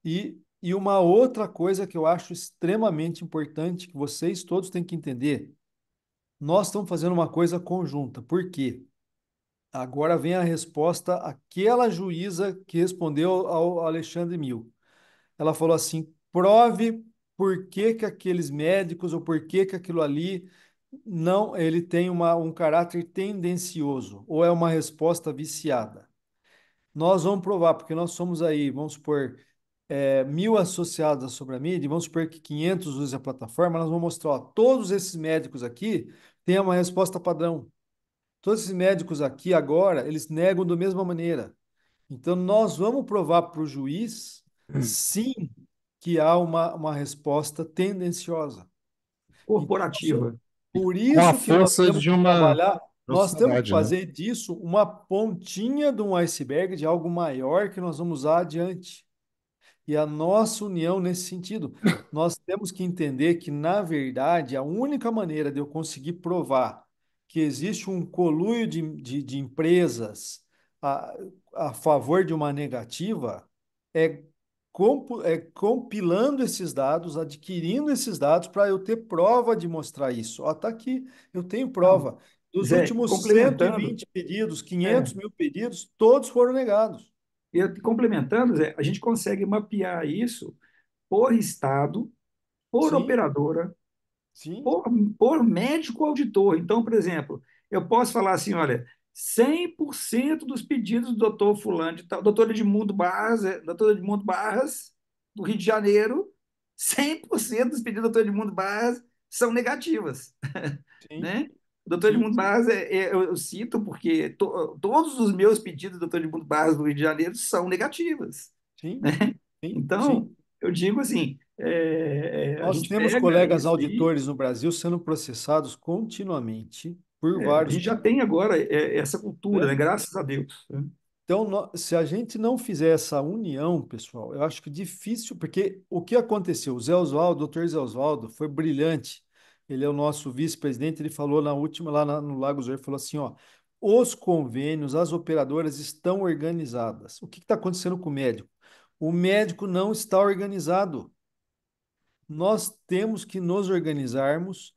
E uma outra coisa que eu acho extremamente importante, que vocês todos têm que entender, nós estamos fazendo uma coisa conjunta. Por quê? Agora vem a resposta àquela juíza que respondeu ao Alexandre Mil. Ela falou assim: prove por que que aqueles médicos ou por que que aquilo ali não, ele tem um caráter tendencioso ou é uma resposta viciada. Nós vamos provar, porque nós somos aí, vamos supor, 1.000 associados à Sobramídia, e vamos supor que 500 usem a plataforma, nós vamos mostrar, ó, todos esses médicos aqui têm uma resposta padrão. Todos esses médicos aqui agora, eles negam da mesma maneira. Então, nós vamos provar para o juiz, sim, que há uma resposta tendenciosa. Então, Corporativa. por Com a isso que nós força temos de que uma trabalhar, nós temos que sociedade, né? fazer disso uma pontinha de um iceberg, de algo maior que nós vamos usar adiante. E a nossa união nesse sentido. Nós temos que entender que, na verdade, a única maneira de eu conseguir provar que existe um conluio de empresas a, a favor de uma negativa é, é compilando esses dados, adquirindo esses dados para eu ter prova de mostrar isso. Ó, tá aqui, eu tenho Não, prova. Dos Zé, últimos cento e complementando, vinte pedidos, é, 500 mil pedidos, todos foram negados. complementando, Zé, a gente consegue mapear isso por estado, por Sim, operadora, sim, por, por médico auditor. Então, por exemplo, eu posso falar assim, olha, 100% dos pedidos do doutor fulano de tal, doutor Edmundo Barras, do Rio de Janeiro, 100% dos pedidos do doutor Edmundo Barras são negativas, sim. né? O doutor Sim, Edmundo Barras, eu cito porque todos os meus pedidos do doutor Edmundo Barras do Rio de Janeiro são negativas, sim, né? sim, Então, sim. eu digo assim, a Nós gente temos pega colegas isso aí. auditores no Brasil sendo processados continuamente por A vários gente já casos. tem agora essa cultura, né? Né? Graças a Deus, né? Então, se a gente não fizer essa união, pessoal, eu acho que difícil, porque o que aconteceu? O Zé Oswaldo, o doutor Zé Oswaldo, foi brilhante. Ele é o nosso vice-presidente, ele falou na última, no Lago Zor, ele falou assim, ó, os convênios, as operadoras estão organizadas. O que está acontecendo com o médico? O médico não está organizado. Nós temos que nos organizarmos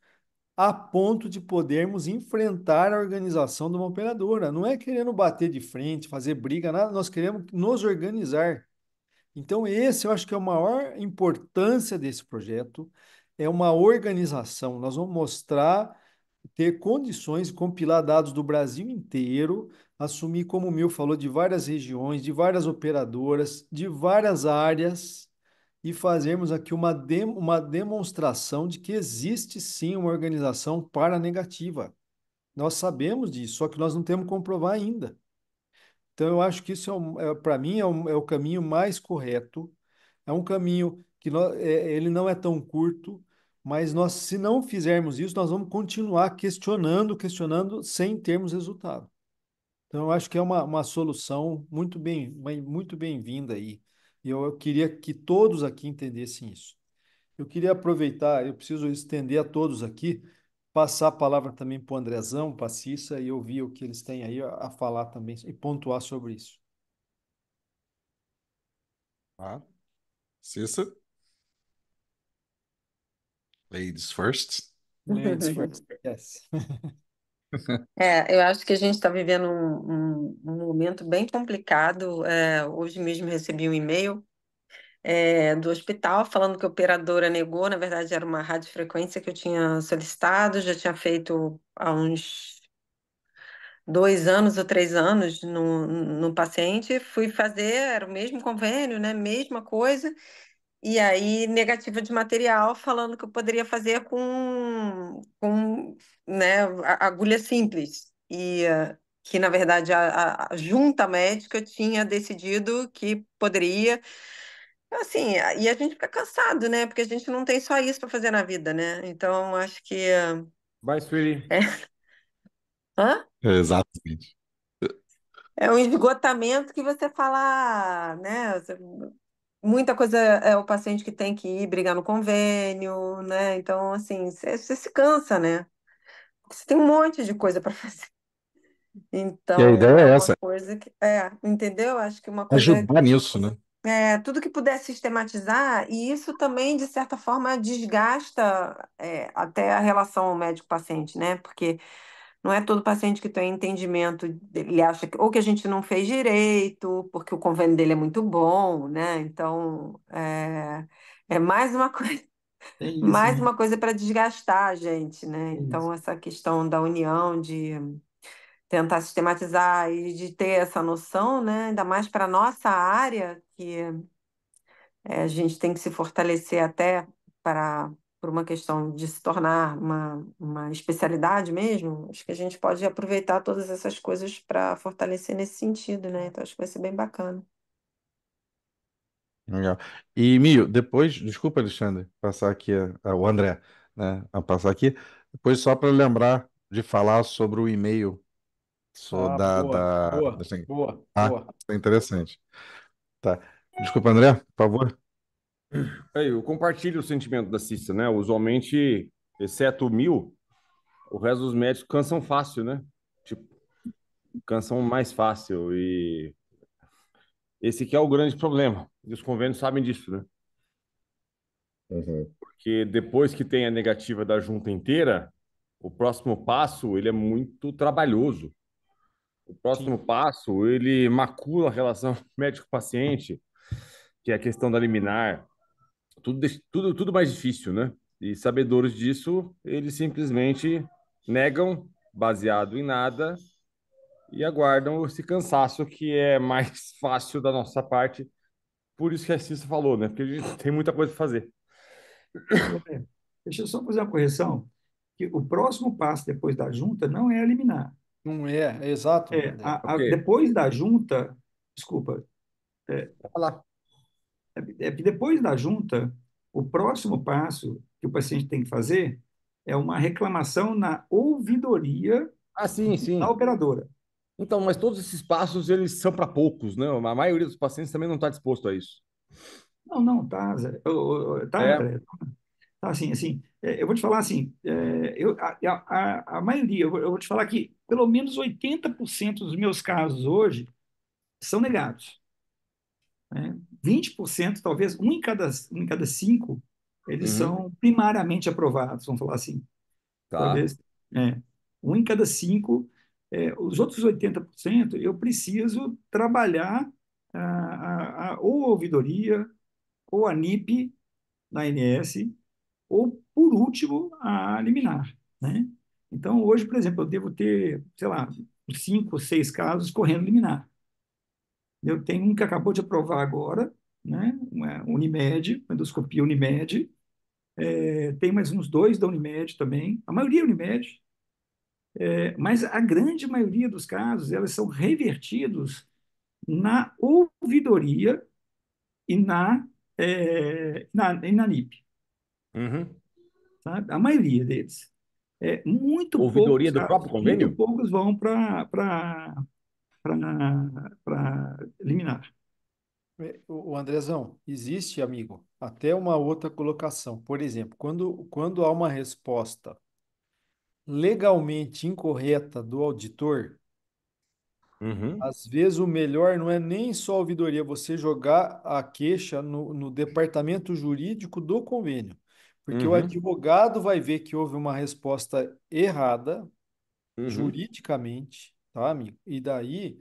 a ponto de podermos enfrentar a organização de uma operadora. Não é querendo bater de frente, fazer briga, nada, nós queremos nos organizar. Então, esse eu acho que é a maior importância desse projeto, é uma organização. Nós vamos mostrar, ter condições, compilar dados do Brasil inteiro, assumir, como o Mil falou, de várias regiões, de várias operadoras, de várias áreas e fazermos aqui uma demonstração de que existe sim uma organização paranegativa. Nós sabemos disso, só que nós não temos como comprovar ainda. Então, eu acho que isso para mim é o caminho mais correto. É um caminho que ele não é tão curto, mas nós, se não fizermos isso, nós vamos continuar questionando, questionando, sem termos resultado. Então, eu acho que é uma solução muito bem-vinda aí. E eu queria que todos aqui entendessem isso. Eu queria aproveitar, eu preciso estender a todos aqui, passar a palavra também para o Andrezão, para a Cissa, e ouvir o que eles têm aí a falar também e pontuar sobre isso. Tá? Cissa? Ladies first. Ladies first. Yes. Eu acho que a gente está vivendo um momento bem complicado. Hoje mesmo recebi um e-mail, do hospital falando que a operadora negou. Na verdade, era uma radiofrequência que eu tinha solicitado, já tinha feito há uns 2 anos ou 3 anos no paciente. Fui fazer, era o mesmo convênio, né? Mesma coisa. E aí, negativa de material, falando que eu poderia fazer com né, agulha simples. Que, na verdade, a junta médica tinha decidido que poderia. Assim, e a gente fica cansado, né? Porque a gente não tem só isso para fazer na vida, né? Então, acho que. Bye, sweetie. É, hã? Exatamente. É um esgotamento que você fala, né? Muita coisa é o paciente que tem que ir brigar no convênio, né? Então, assim, você se cansa, né? Você tem um monte de coisa para fazer. E a Então, ideia é é uma essa, coisa que. Entendeu? Acho que uma coisa. ajudar nisso, né? Tudo que puder sistematizar, e isso também, de certa forma, desgasta até a relação médico-paciente, né? Porque não é todo paciente que tem entendimento, ele acha que, ou que a gente não fez direito, porque o convênio dele é muito bom, né? Então, é mais uma coisa, Tem isso, mais né? uma coisa para desgastar a gente, né? Tem isso. Então, essa questão da união, de tentar sistematizar e de ter essa noção, né? Ainda mais para a nossa área, que a gente tem que se fortalecer até para por uma questão de se tornar uma especialidade mesmo. Acho que a gente pode aproveitar todas essas coisas para fortalecer nesse sentido, né? Então acho que vai ser bem bacana. Legal. E, Mio, depois, desculpa, Alexandre, passar aqui, o André, né, a passar aqui, depois só para lembrar de falar sobre o e-mail Ah, boa, boa, assim, boa, ah, boa. é interessante. Tá. Desculpa, André, por favor. Eu compartilho o sentimento da Cissa, né? Usualmente, exceto o Mil, o resto dos médicos cansam fácil, né? Tipo, cansam mais fácil. E esse que é o grande problema. E os convênios sabem disso, né? Uhum. Porque depois que tem a negativa da junta inteira, o próximo passo, ele é muito trabalhoso. O Sim. próximo passo, ele macula a relação médico-paciente, que é a questão da liminar. Tudo mais difícil, né? E sabedores disso, eles simplesmente negam, baseado em nada, e aguardam esse cansaço que é mais fácil da nossa parte. Por isso que a Cissa falou, né? Porque a gente tem muita coisa para fazer. André, deixa eu só fazer uma correção, que o próximo passo depois da junta não é eliminar. Não é, exato, André. Ok, Depois da junta, desculpa, vai lá. é que depois da junta, o próximo passo que o paciente tem que fazer é uma reclamação na ouvidoria Ah, sim, da sim. operadora. Então, mas todos esses passos, eles são para poucos, né? A maioria dos pacientes também não está disposto a isso. Não, não, tá, Zé. Tá, É, André. Tá, assim, eu vou te falar assim, a maioria, eu vou te falar que pelo menos 80% dos meus casos hoje são negados, né? 20%, talvez, um em cada cinco, eles uhum, são primariamente aprovados, vamos falar assim. tá. Talvez, um em cada cinco. Os outros 80% eu preciso trabalhar ou a ouvidoria, ou a NIP, na ANS, ou, por último, a liminar, né? Então, hoje, por exemplo, eu devo ter, sei lá, 5 ou 6 casos correndo liminar. Eu tenho um que acabou de aprovar agora, né? Uma Unimed, uma endoscopia Unimed. Tem mais uns dois da Unimed também, a maioria é Unimed, mas a grande maioria dos casos, elas são revertidos na ouvidoria e na NIP, Uhum. sabe? A maioria deles. Ouvidoria do próprio Muito convênio? poucos vão para liminar. O Andrezão, existe, amigo, até uma outra colocação. Por exemplo, quando há uma resposta legalmente incorreta do auditor, Uhum. às vezes o melhor não é nem só a ouvidoria, você jogar a queixa no departamento jurídico do convênio. Porque o Uhum, advogado vai ver que houve uma resposta errada, uhum, juridicamente, tá, amigo? E daí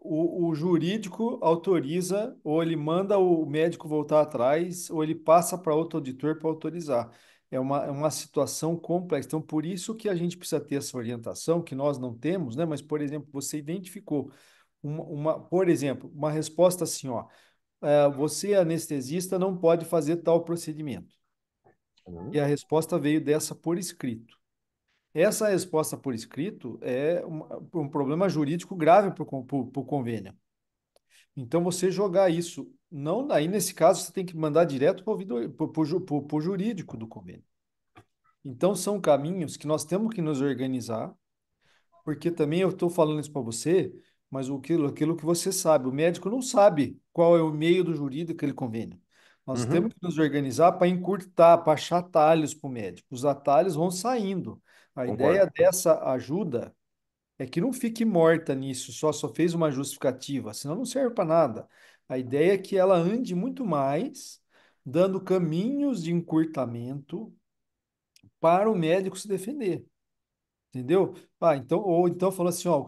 o jurídico autoriza, ou ele manda o médico voltar atrás, ou ele passa para outro auditor para autorizar. É uma situação complexa. Então, por isso que a gente precisa ter essa orientação, que nós não temos, né? Mas, por exemplo, você identificou por exemplo, uma resposta assim, ó, você, anestesista, não pode fazer tal procedimento. E uhum, a resposta veio dessa por escrito. Essa resposta por escrito é um problema jurídico grave para o convênio. Então, você jogar isso, não, aí nesse caso você tem que mandar direto para o jurídico do convênio. Então, são caminhos que nós temos que nos organizar, porque também eu estou falando isso para você, mas aquilo que você sabe, o médico não sabe qual é o meio do jurídico daquele convênio. Nós temos uhum. que nos organizar para encurtar, para achar atalhos para o médico. Os atalhos vão saindo. A Concordo. ideia dessa ajuda é que não fique morta nisso, só fez uma justificativa, senão não serve para nada. A ideia é que ela ande muito mais, dando caminhos de encurtamento para o médico se defender. Entendeu? Ou então falou assim, ó, o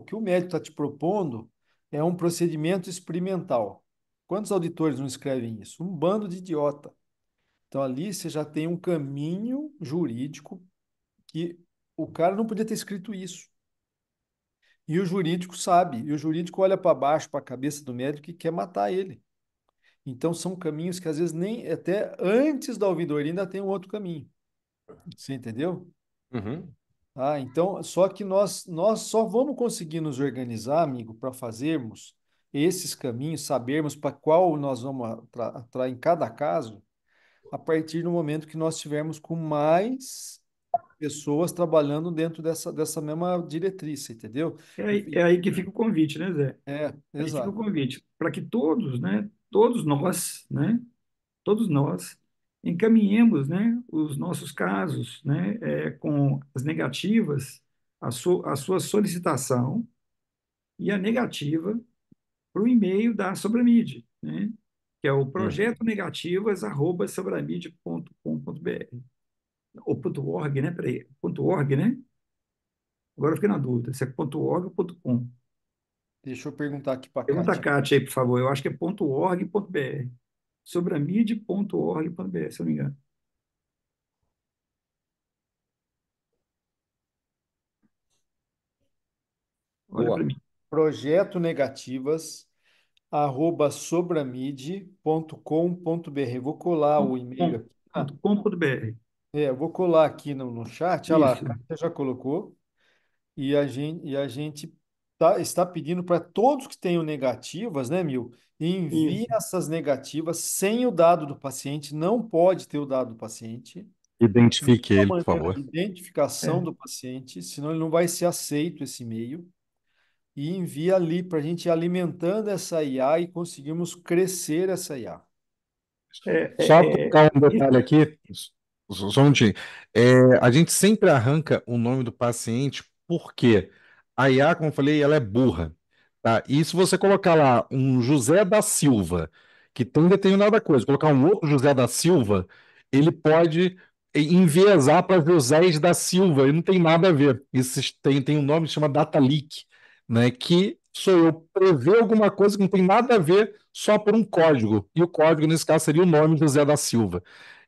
que o médico está te propondo é um procedimento experimental. Quantos auditores não escrevem isso? Um bando de idiota. Então ali você já tem um caminho jurídico que o cara não podia ter escrito isso. E o jurídico sabe, e o jurídico olha para baixo, para a cabeça do médico e quer matar ele. Então são caminhos que às vezes nem até antes da ouvidoria ainda tem um outro caminho. Você entendeu? Uhum, Então, só que nós só vamos conseguir nos organizar, amigo, para fazermos esses caminhos, sabermos para qual nós vamos atrás em cada caso, a partir do momento que nós tivermos com mais pessoas trabalhando dentro dessa mesma diretriz, entendeu? É aí que fica o convite, né, Zé? Aí fica o Exato. convite para que todos, né, todos nós encaminhemos, né, os nossos casos, né, com as negativas, a sua solicitação e a negativa para o e-mail da Sobramid, né, que é o uhum. projetonegativas@sobramid.com.br ou .org, né? Peraí, .org, né? Agora eu fiquei na dúvida se é .org ou .com. Deixa eu perguntar aqui para a Pergunta a Kátia. Kátia aí, por favor. Eu acho que é .org.br. Sobramid.org.br, se eu não me engano. Olha para Boa. mim. Projeto negativas @sobramid.com.br. Vou colar o e-mail aqui. .com.br. Eu vou colar aqui no chat. Olha lá, a Isso, Kátia já colocou. E a gente está pedindo para todos que tenham negativas, né, Mil? Envie isso, essas negativas sem o dado do paciente. Não pode ter o dado do paciente. Identifique Uma ele, por maneira favor. de identificação é, do paciente, senão ele não vai ser aceito esse e-mail. E envia ali para a gente ir alimentando essa IA e conseguirmos crescer essa IA. Só tocar um isso, detalhe aqui, só um minutinho. A gente sempre arranca o nome do paciente porque a IA, como eu falei, ela é burra, tá? E se você colocar lá um José da Silva, que tem determinada coisa, colocar um outro José da Silva, ele pode enviesar para José da Silva, e não tem nada a ver. Isso tem um nome que chama data leak, né? Que sou eu prever alguma coisa que não tem nada a ver só por um código. E o código, nesse caso, seria o nome José da Silva.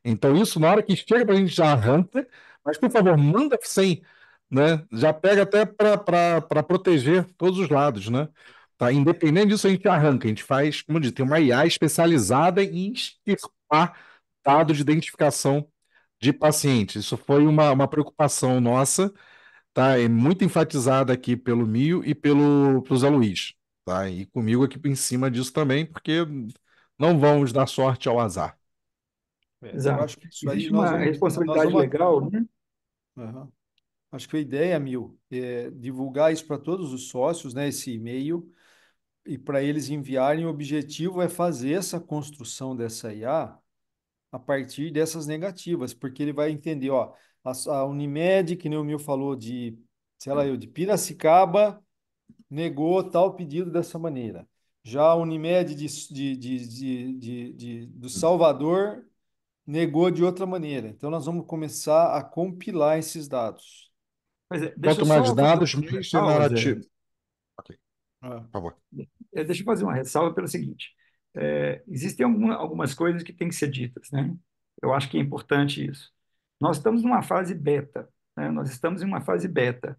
Então, isso, na hora que chega para a gente, já arranca, mas, por favor, manda sem, né? Já pega até para proteger todos os lados, né? Tá? Independente disso, a gente arranca. A gente faz, como eu disse, tem uma IA especializada em extirpar dados de identificação de pacientes. Isso foi uma preocupação nossa, tá? É muito enfatizada aqui pelo Mio e pelo Zé Luiz, tá? E comigo aqui em cima disso também, porque não vamos dar sorte ao azar. Eu exato. acho que isso aí Existe nós uma vamos, nós responsabilidade vamos. legal, né? Aham. Acho que a ideia, Mil, é divulgar isso para todos os sócios, né, esse e-mail, e para eles enviarem. O objetivo é fazer essa construção dessa IA a partir dessas negativas, porque ele vai entender, ó, a Unimed, que nem o Mil falou, sei lá, de Piracicaba, negou tal pedido dessa maneira. Já a Unimed do Salvador negou de outra maneira. Então, nós vamos começar a compilar esses dados. Mas deixa eu Quanto mais só fazer dados, uma mais ressalva, Zé. narrativa. Ok, Ah, por favor. Deixa eu fazer uma ressalva pelo seguinte: existem algumas coisas que têm que ser ditas, né? Eu acho que é importante isso. Nós estamos numa fase beta, né? Nós estamos em uma fase beta.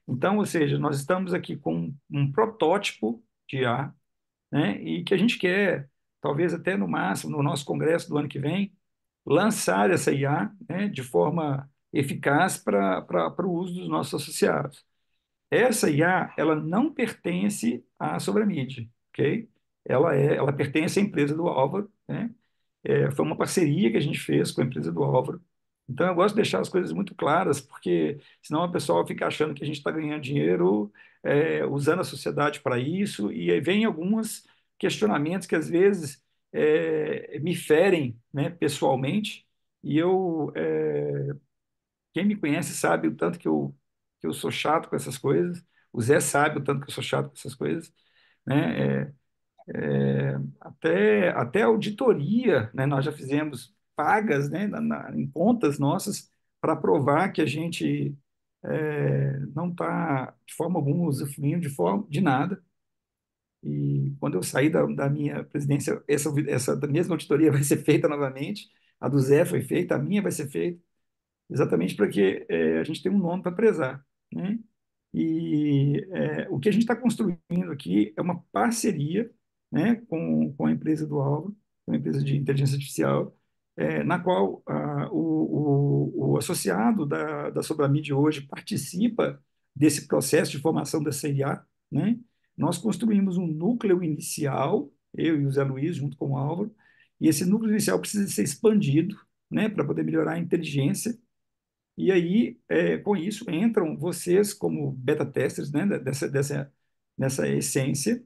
Então, ou seja, nós estamos aqui com um protótipo de IA, né? E que a gente quer, talvez até no máximo, no nosso congresso do ano que vem, lançar essa IA, né, de forma eficaz para o uso dos nossos associados. Essa IA, ela não pertence à Sobramid, ok? Ela pertence à empresa do Álvaro, né? Foi uma parceria que a gente fez com a empresa do Álvaro. Então, eu gosto de deixar as coisas muito claras, porque senão o pessoal fica achando que a gente está ganhando dinheiro, usando a sociedade para isso, e aí vem alguns questionamentos que às vezes me ferem, né, pessoalmente, e quem me conhece sabe o tanto que eu sou chato com essas coisas, o Zé sabe o tanto que eu sou chato com essas coisas, né? Até auditoria, né, nós já fizemos pagas, né, em contas nossas para provar que a gente não está de forma alguma usufruindo de nada. E quando eu sair da minha presidência, essa da mesma auditoria vai ser feita novamente. A do Zé foi feita, a minha vai ser feita, exatamente para que a gente tenha um nome para prezar, né? E o que a gente está construindo aqui é uma parceria, né, com a empresa do Álvaro, com a empresa de inteligência artificial, na qual o associado da Sobramid hoje participa desse processo de formação da CIA, né? Nós construímos um núcleo inicial, eu e o Zé Luiz, junto com o Álvaro, e esse núcleo inicial precisa ser expandido, né, para poder melhorar a inteligência e aí, com isso, entram vocês como beta testers, né, nessa essência,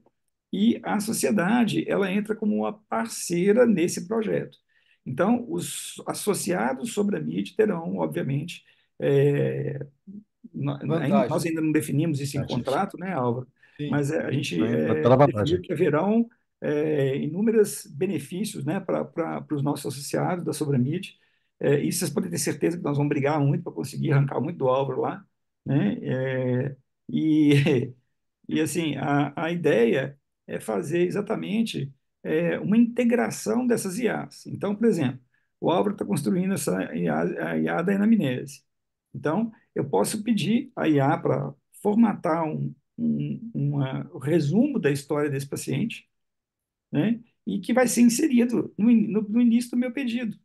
e a sociedade ela entra como uma parceira nesse projeto. Então, os associados sobre a MIT terão, obviamente, é, nós vantagens. ainda não definimos isso em Vantagens. contrato, né, Álvaro? Sim. Mas a gente Vai ter a definiu vantagem. que haverão inúmeros benefícios, né, para os nossos associados da Sobramid. Isso vocês podem ter certeza que nós vamos brigar muito para conseguir arrancar muito do Álvaro lá, né? E E assim, a ideia é fazer exatamente uma integração dessas IAs. Então, por exemplo, o Álvaro está construindo essa IA, a IA da anamnese. Então, eu posso pedir a IA para formatar um resumo da história desse paciente, né? E que vai ser inserido no início do meu pedido,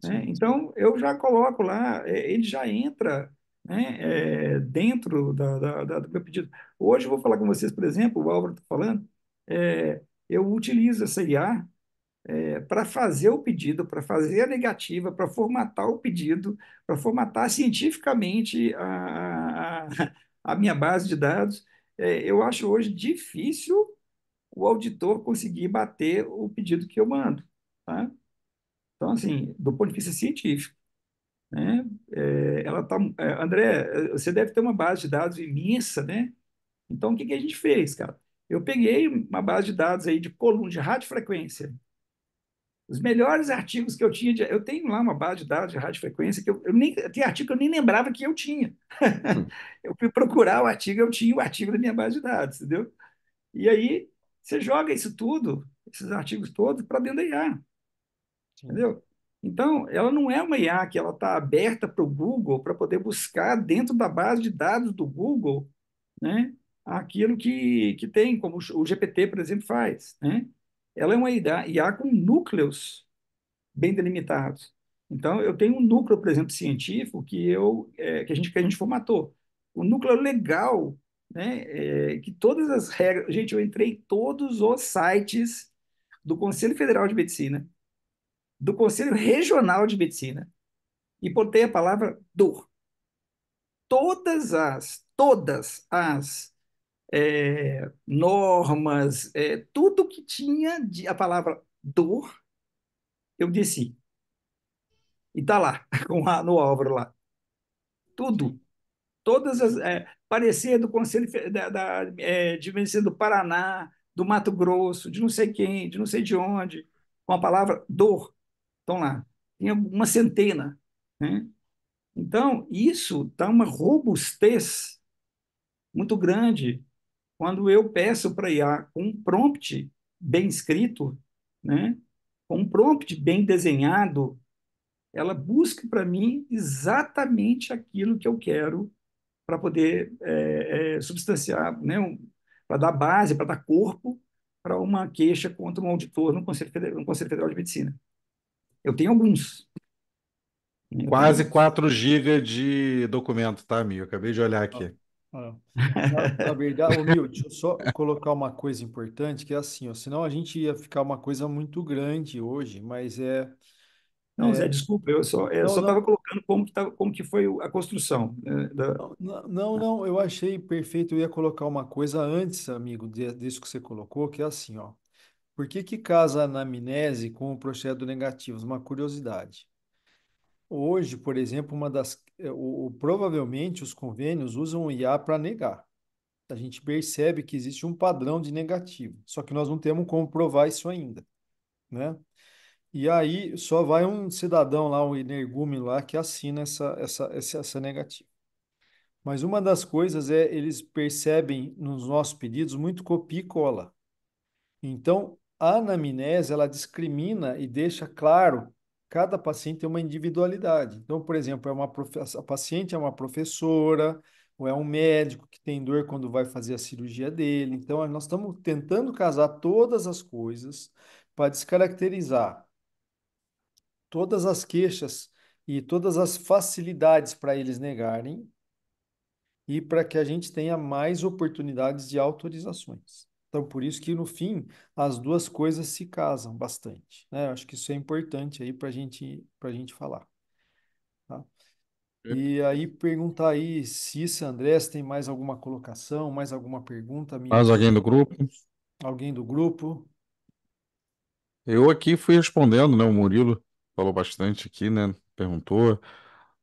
né? Sim. Então, eu já coloco lá, ele já entra, né, dentro do meu pedido. Hoje, eu vou falar com vocês, por exemplo, o Álvaro está falando, eu utilizo essa IA para fazer o pedido, para fazer a negativa, para formatar o pedido, para formatar cientificamente a minha base de dados. Eu acho hoje difícil o auditor conseguir bater o pedido que eu mando, tá? Então, assim, do ponto de vista científico, né? Ela tá, André, você deve ter uma base de dados imensa, né? Então, o que que a gente fez, cara? Eu peguei uma base de dados aí de coluna de radiofrequência, os melhores artigos que eu tinha, eu tenho lá uma base de dados de radiofrequência que eu nem, tem artigo que eu nem lembrava que eu tinha. Hum. Eu fui procurar o artigo, eu tinha o artigo da minha base de dados, entendeu? E aí você joga isso tudo, esses artigos todos, para dentro da IA. Sim. Entendeu? Então, ela não é uma IA que ela está aberta para o Google para poder buscar dentro da base de dados do Google, né, aquilo que tem, como o GPT, por exemplo, faz, né? Ela é uma IA com núcleos bem delimitados. Então, eu tenho um núcleo, por exemplo, científico que a gente formatou. O núcleo legal, né, que todas as regras... Gente, eu entrei em todos os sites do Conselho Federal de Medicina, do Conselho Regional de Medicina e botei a palavra dor. Todas as normas, tudo que tinha a palavra dor, eu desci. E está lá, no Álvaro lá. Tudo. Todas as. Parecer do Conselho de Medicina do Paraná, do Mato Grosso, de não sei quem, de não sei de onde, com a palavra dor, estão lá. tem uma centena, né? Então, isso dá uma robustez muito grande quando eu peço para a IA com um prompt bem escrito, né? Com um prompt bem desenhado, ela busca para mim exatamente aquilo que eu quero para poder substanciar, né? Para dar base, para dar corpo para uma queixa contra um auditor no Conselho Federal de Medicina. Eu tenho alguns, né? Eu tenho Quase alguns. 4 GB de documento, tá, amigo? Acabei de olhar Ah, aqui. ah. Na verdade, ô Mil, deixa eu só colocar uma coisa importante, que é assim, ó, senão a gente ia ficar uma coisa muito grande hoje, mas Não, Zé, desculpa, eu não, só estava não, colocando como que foi a construção, né, não, eu achei perfeito, eu ia colocar uma coisa antes, amigo, disso que você colocou, que é assim, ó, por que que casa a anamnese com o processo negativo? Uma curiosidade. Hoje, por exemplo, provavelmente os convênios usam o IA para negar. A gente percebe que existe um padrão de negativo, só que nós não temos como provar isso ainda, né? E aí só vai um cidadão lá, um energúmeno lá, que assina essa negativa. Mas uma das coisas é eles percebem nos nossos pedidos muito copia e cola. Então, a anamnese, ela discrimina e deixa claro, cada paciente tem uma individualidade. Então, por exemplo, a paciente é uma professora, ou é um médico que tem dor quando vai fazer a cirurgia dele. Então, nós estamos tentando casar todas as coisas para descaracterizar todas as queixas e todas as facilidades para eles negarem e para que a gente tenha mais oportunidades de autorizações. Então, por isso que no fim as duas coisas se casam bastante, né? Eu acho que isso é importante aí para gente falar, tá? E aí perguntar aí, Cissa, André, se tem mais alguma colocação, mais alguma pergunta, Mais amigos? alguém do grupo? Alguém do grupo? Eu aqui fui respondendo, né? O Murilo falou bastante aqui, né? Perguntou,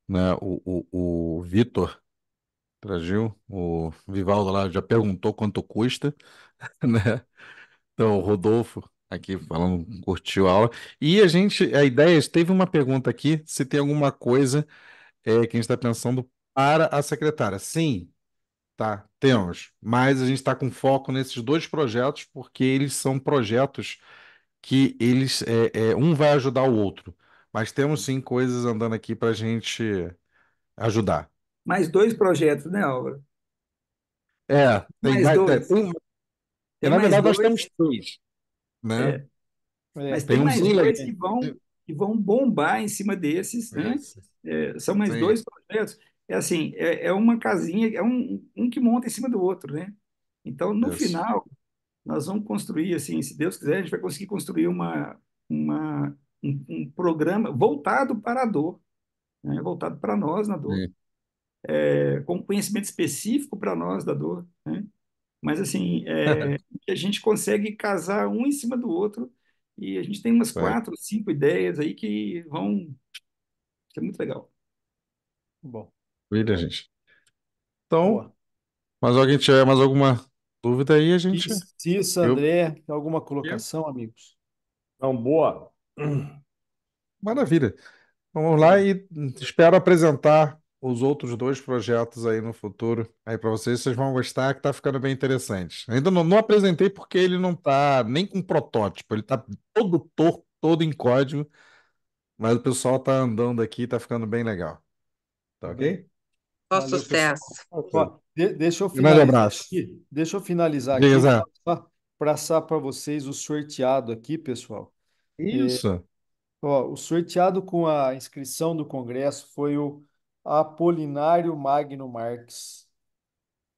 né? O Vitor Tragil, o Vivaldo lá já perguntou quanto custa, né? Então, o Rodolfo aqui falando, curtiu a aula. E a ideia, teve uma pergunta aqui, se tem alguma coisa que a gente está pensando para a secretária. Sim, tá, temos. Mas a gente está com foco nesses dois projetos, porque eles são projetos que um vai ajudar o outro. Mas temos sim coisas andando aqui para a gente ajudar. mais dois projetos, né, Álvaro? Tem Mais mais, dois. porque Tem na mais verdade nós dois, temos três, né? é, mas É, tem Tem um mais bem dois legal. que vão bombar em cima desses, né? Isso. São mais Sim, dois projetos. É assim, é uma casinha, é um que monta em cima do outro, né? Então, no isso. final, nós vamos construir, assim, se Deus quiser, a gente vai conseguir construir um programa voltado para a dor, né? Voltado para nós na dor, Sim. com conhecimento específico para nós da dor, né? Mas, assim, que a gente consegue casar um em cima do outro e a gente tem umas Vai. 4, 5 ideias aí que é muito legal. bom, Vira, gente. Então, boa. mas alguém tiver mais alguma dúvida aí, a gente. Cissa, Eu. André, alguma eu- colocação, amigos? Não, boa. Maravilha. Vamos lá Boa. e espero apresentar os outros dois projetos aí no futuro. Aí para vocês, vocês vão gostar, que tá ficando bem interessante. Ainda não apresentei porque ele não tá nem com protótipo, ele tá todo torto, todo em código, mas o pessoal tá andando aqui, tá ficando bem legal. Tá Tá bem. ok? Só Valeu, pessoal. sucesso. Ó, deixa eu Um grande finalizar abraço. aqui. Deixa eu finalizar Diga, aqui, Zé. passar para vocês o sorteado aqui, pessoal. Isso. Ó, o sorteado com a inscrição do Congresso foi o Apolinário Magno Marques,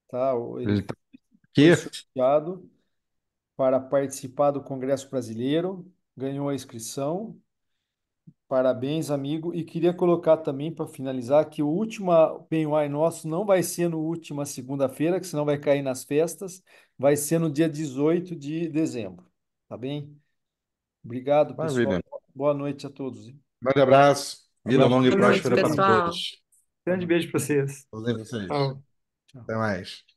tá? Ele Ele tá foi aqui. sorteado para participar do Congresso Brasileiro, ganhou a inscrição. Parabéns, amigo. E queria colocar também para finalizar que o último Penhuai nosso não vai ser no última segunda-feira, que senão vai cair nas festas, vai ser no dia 18 de dezembro. Tá bem? Obrigado, pessoal. Maravilha. Boa noite a todos. Grande abraço. Vida Abraço. longa e Boa noite, próspera para pessoal. todos. Boa Grande noite. beijo para vocês. Todos vocês. Tchau. Tchau. Até mais.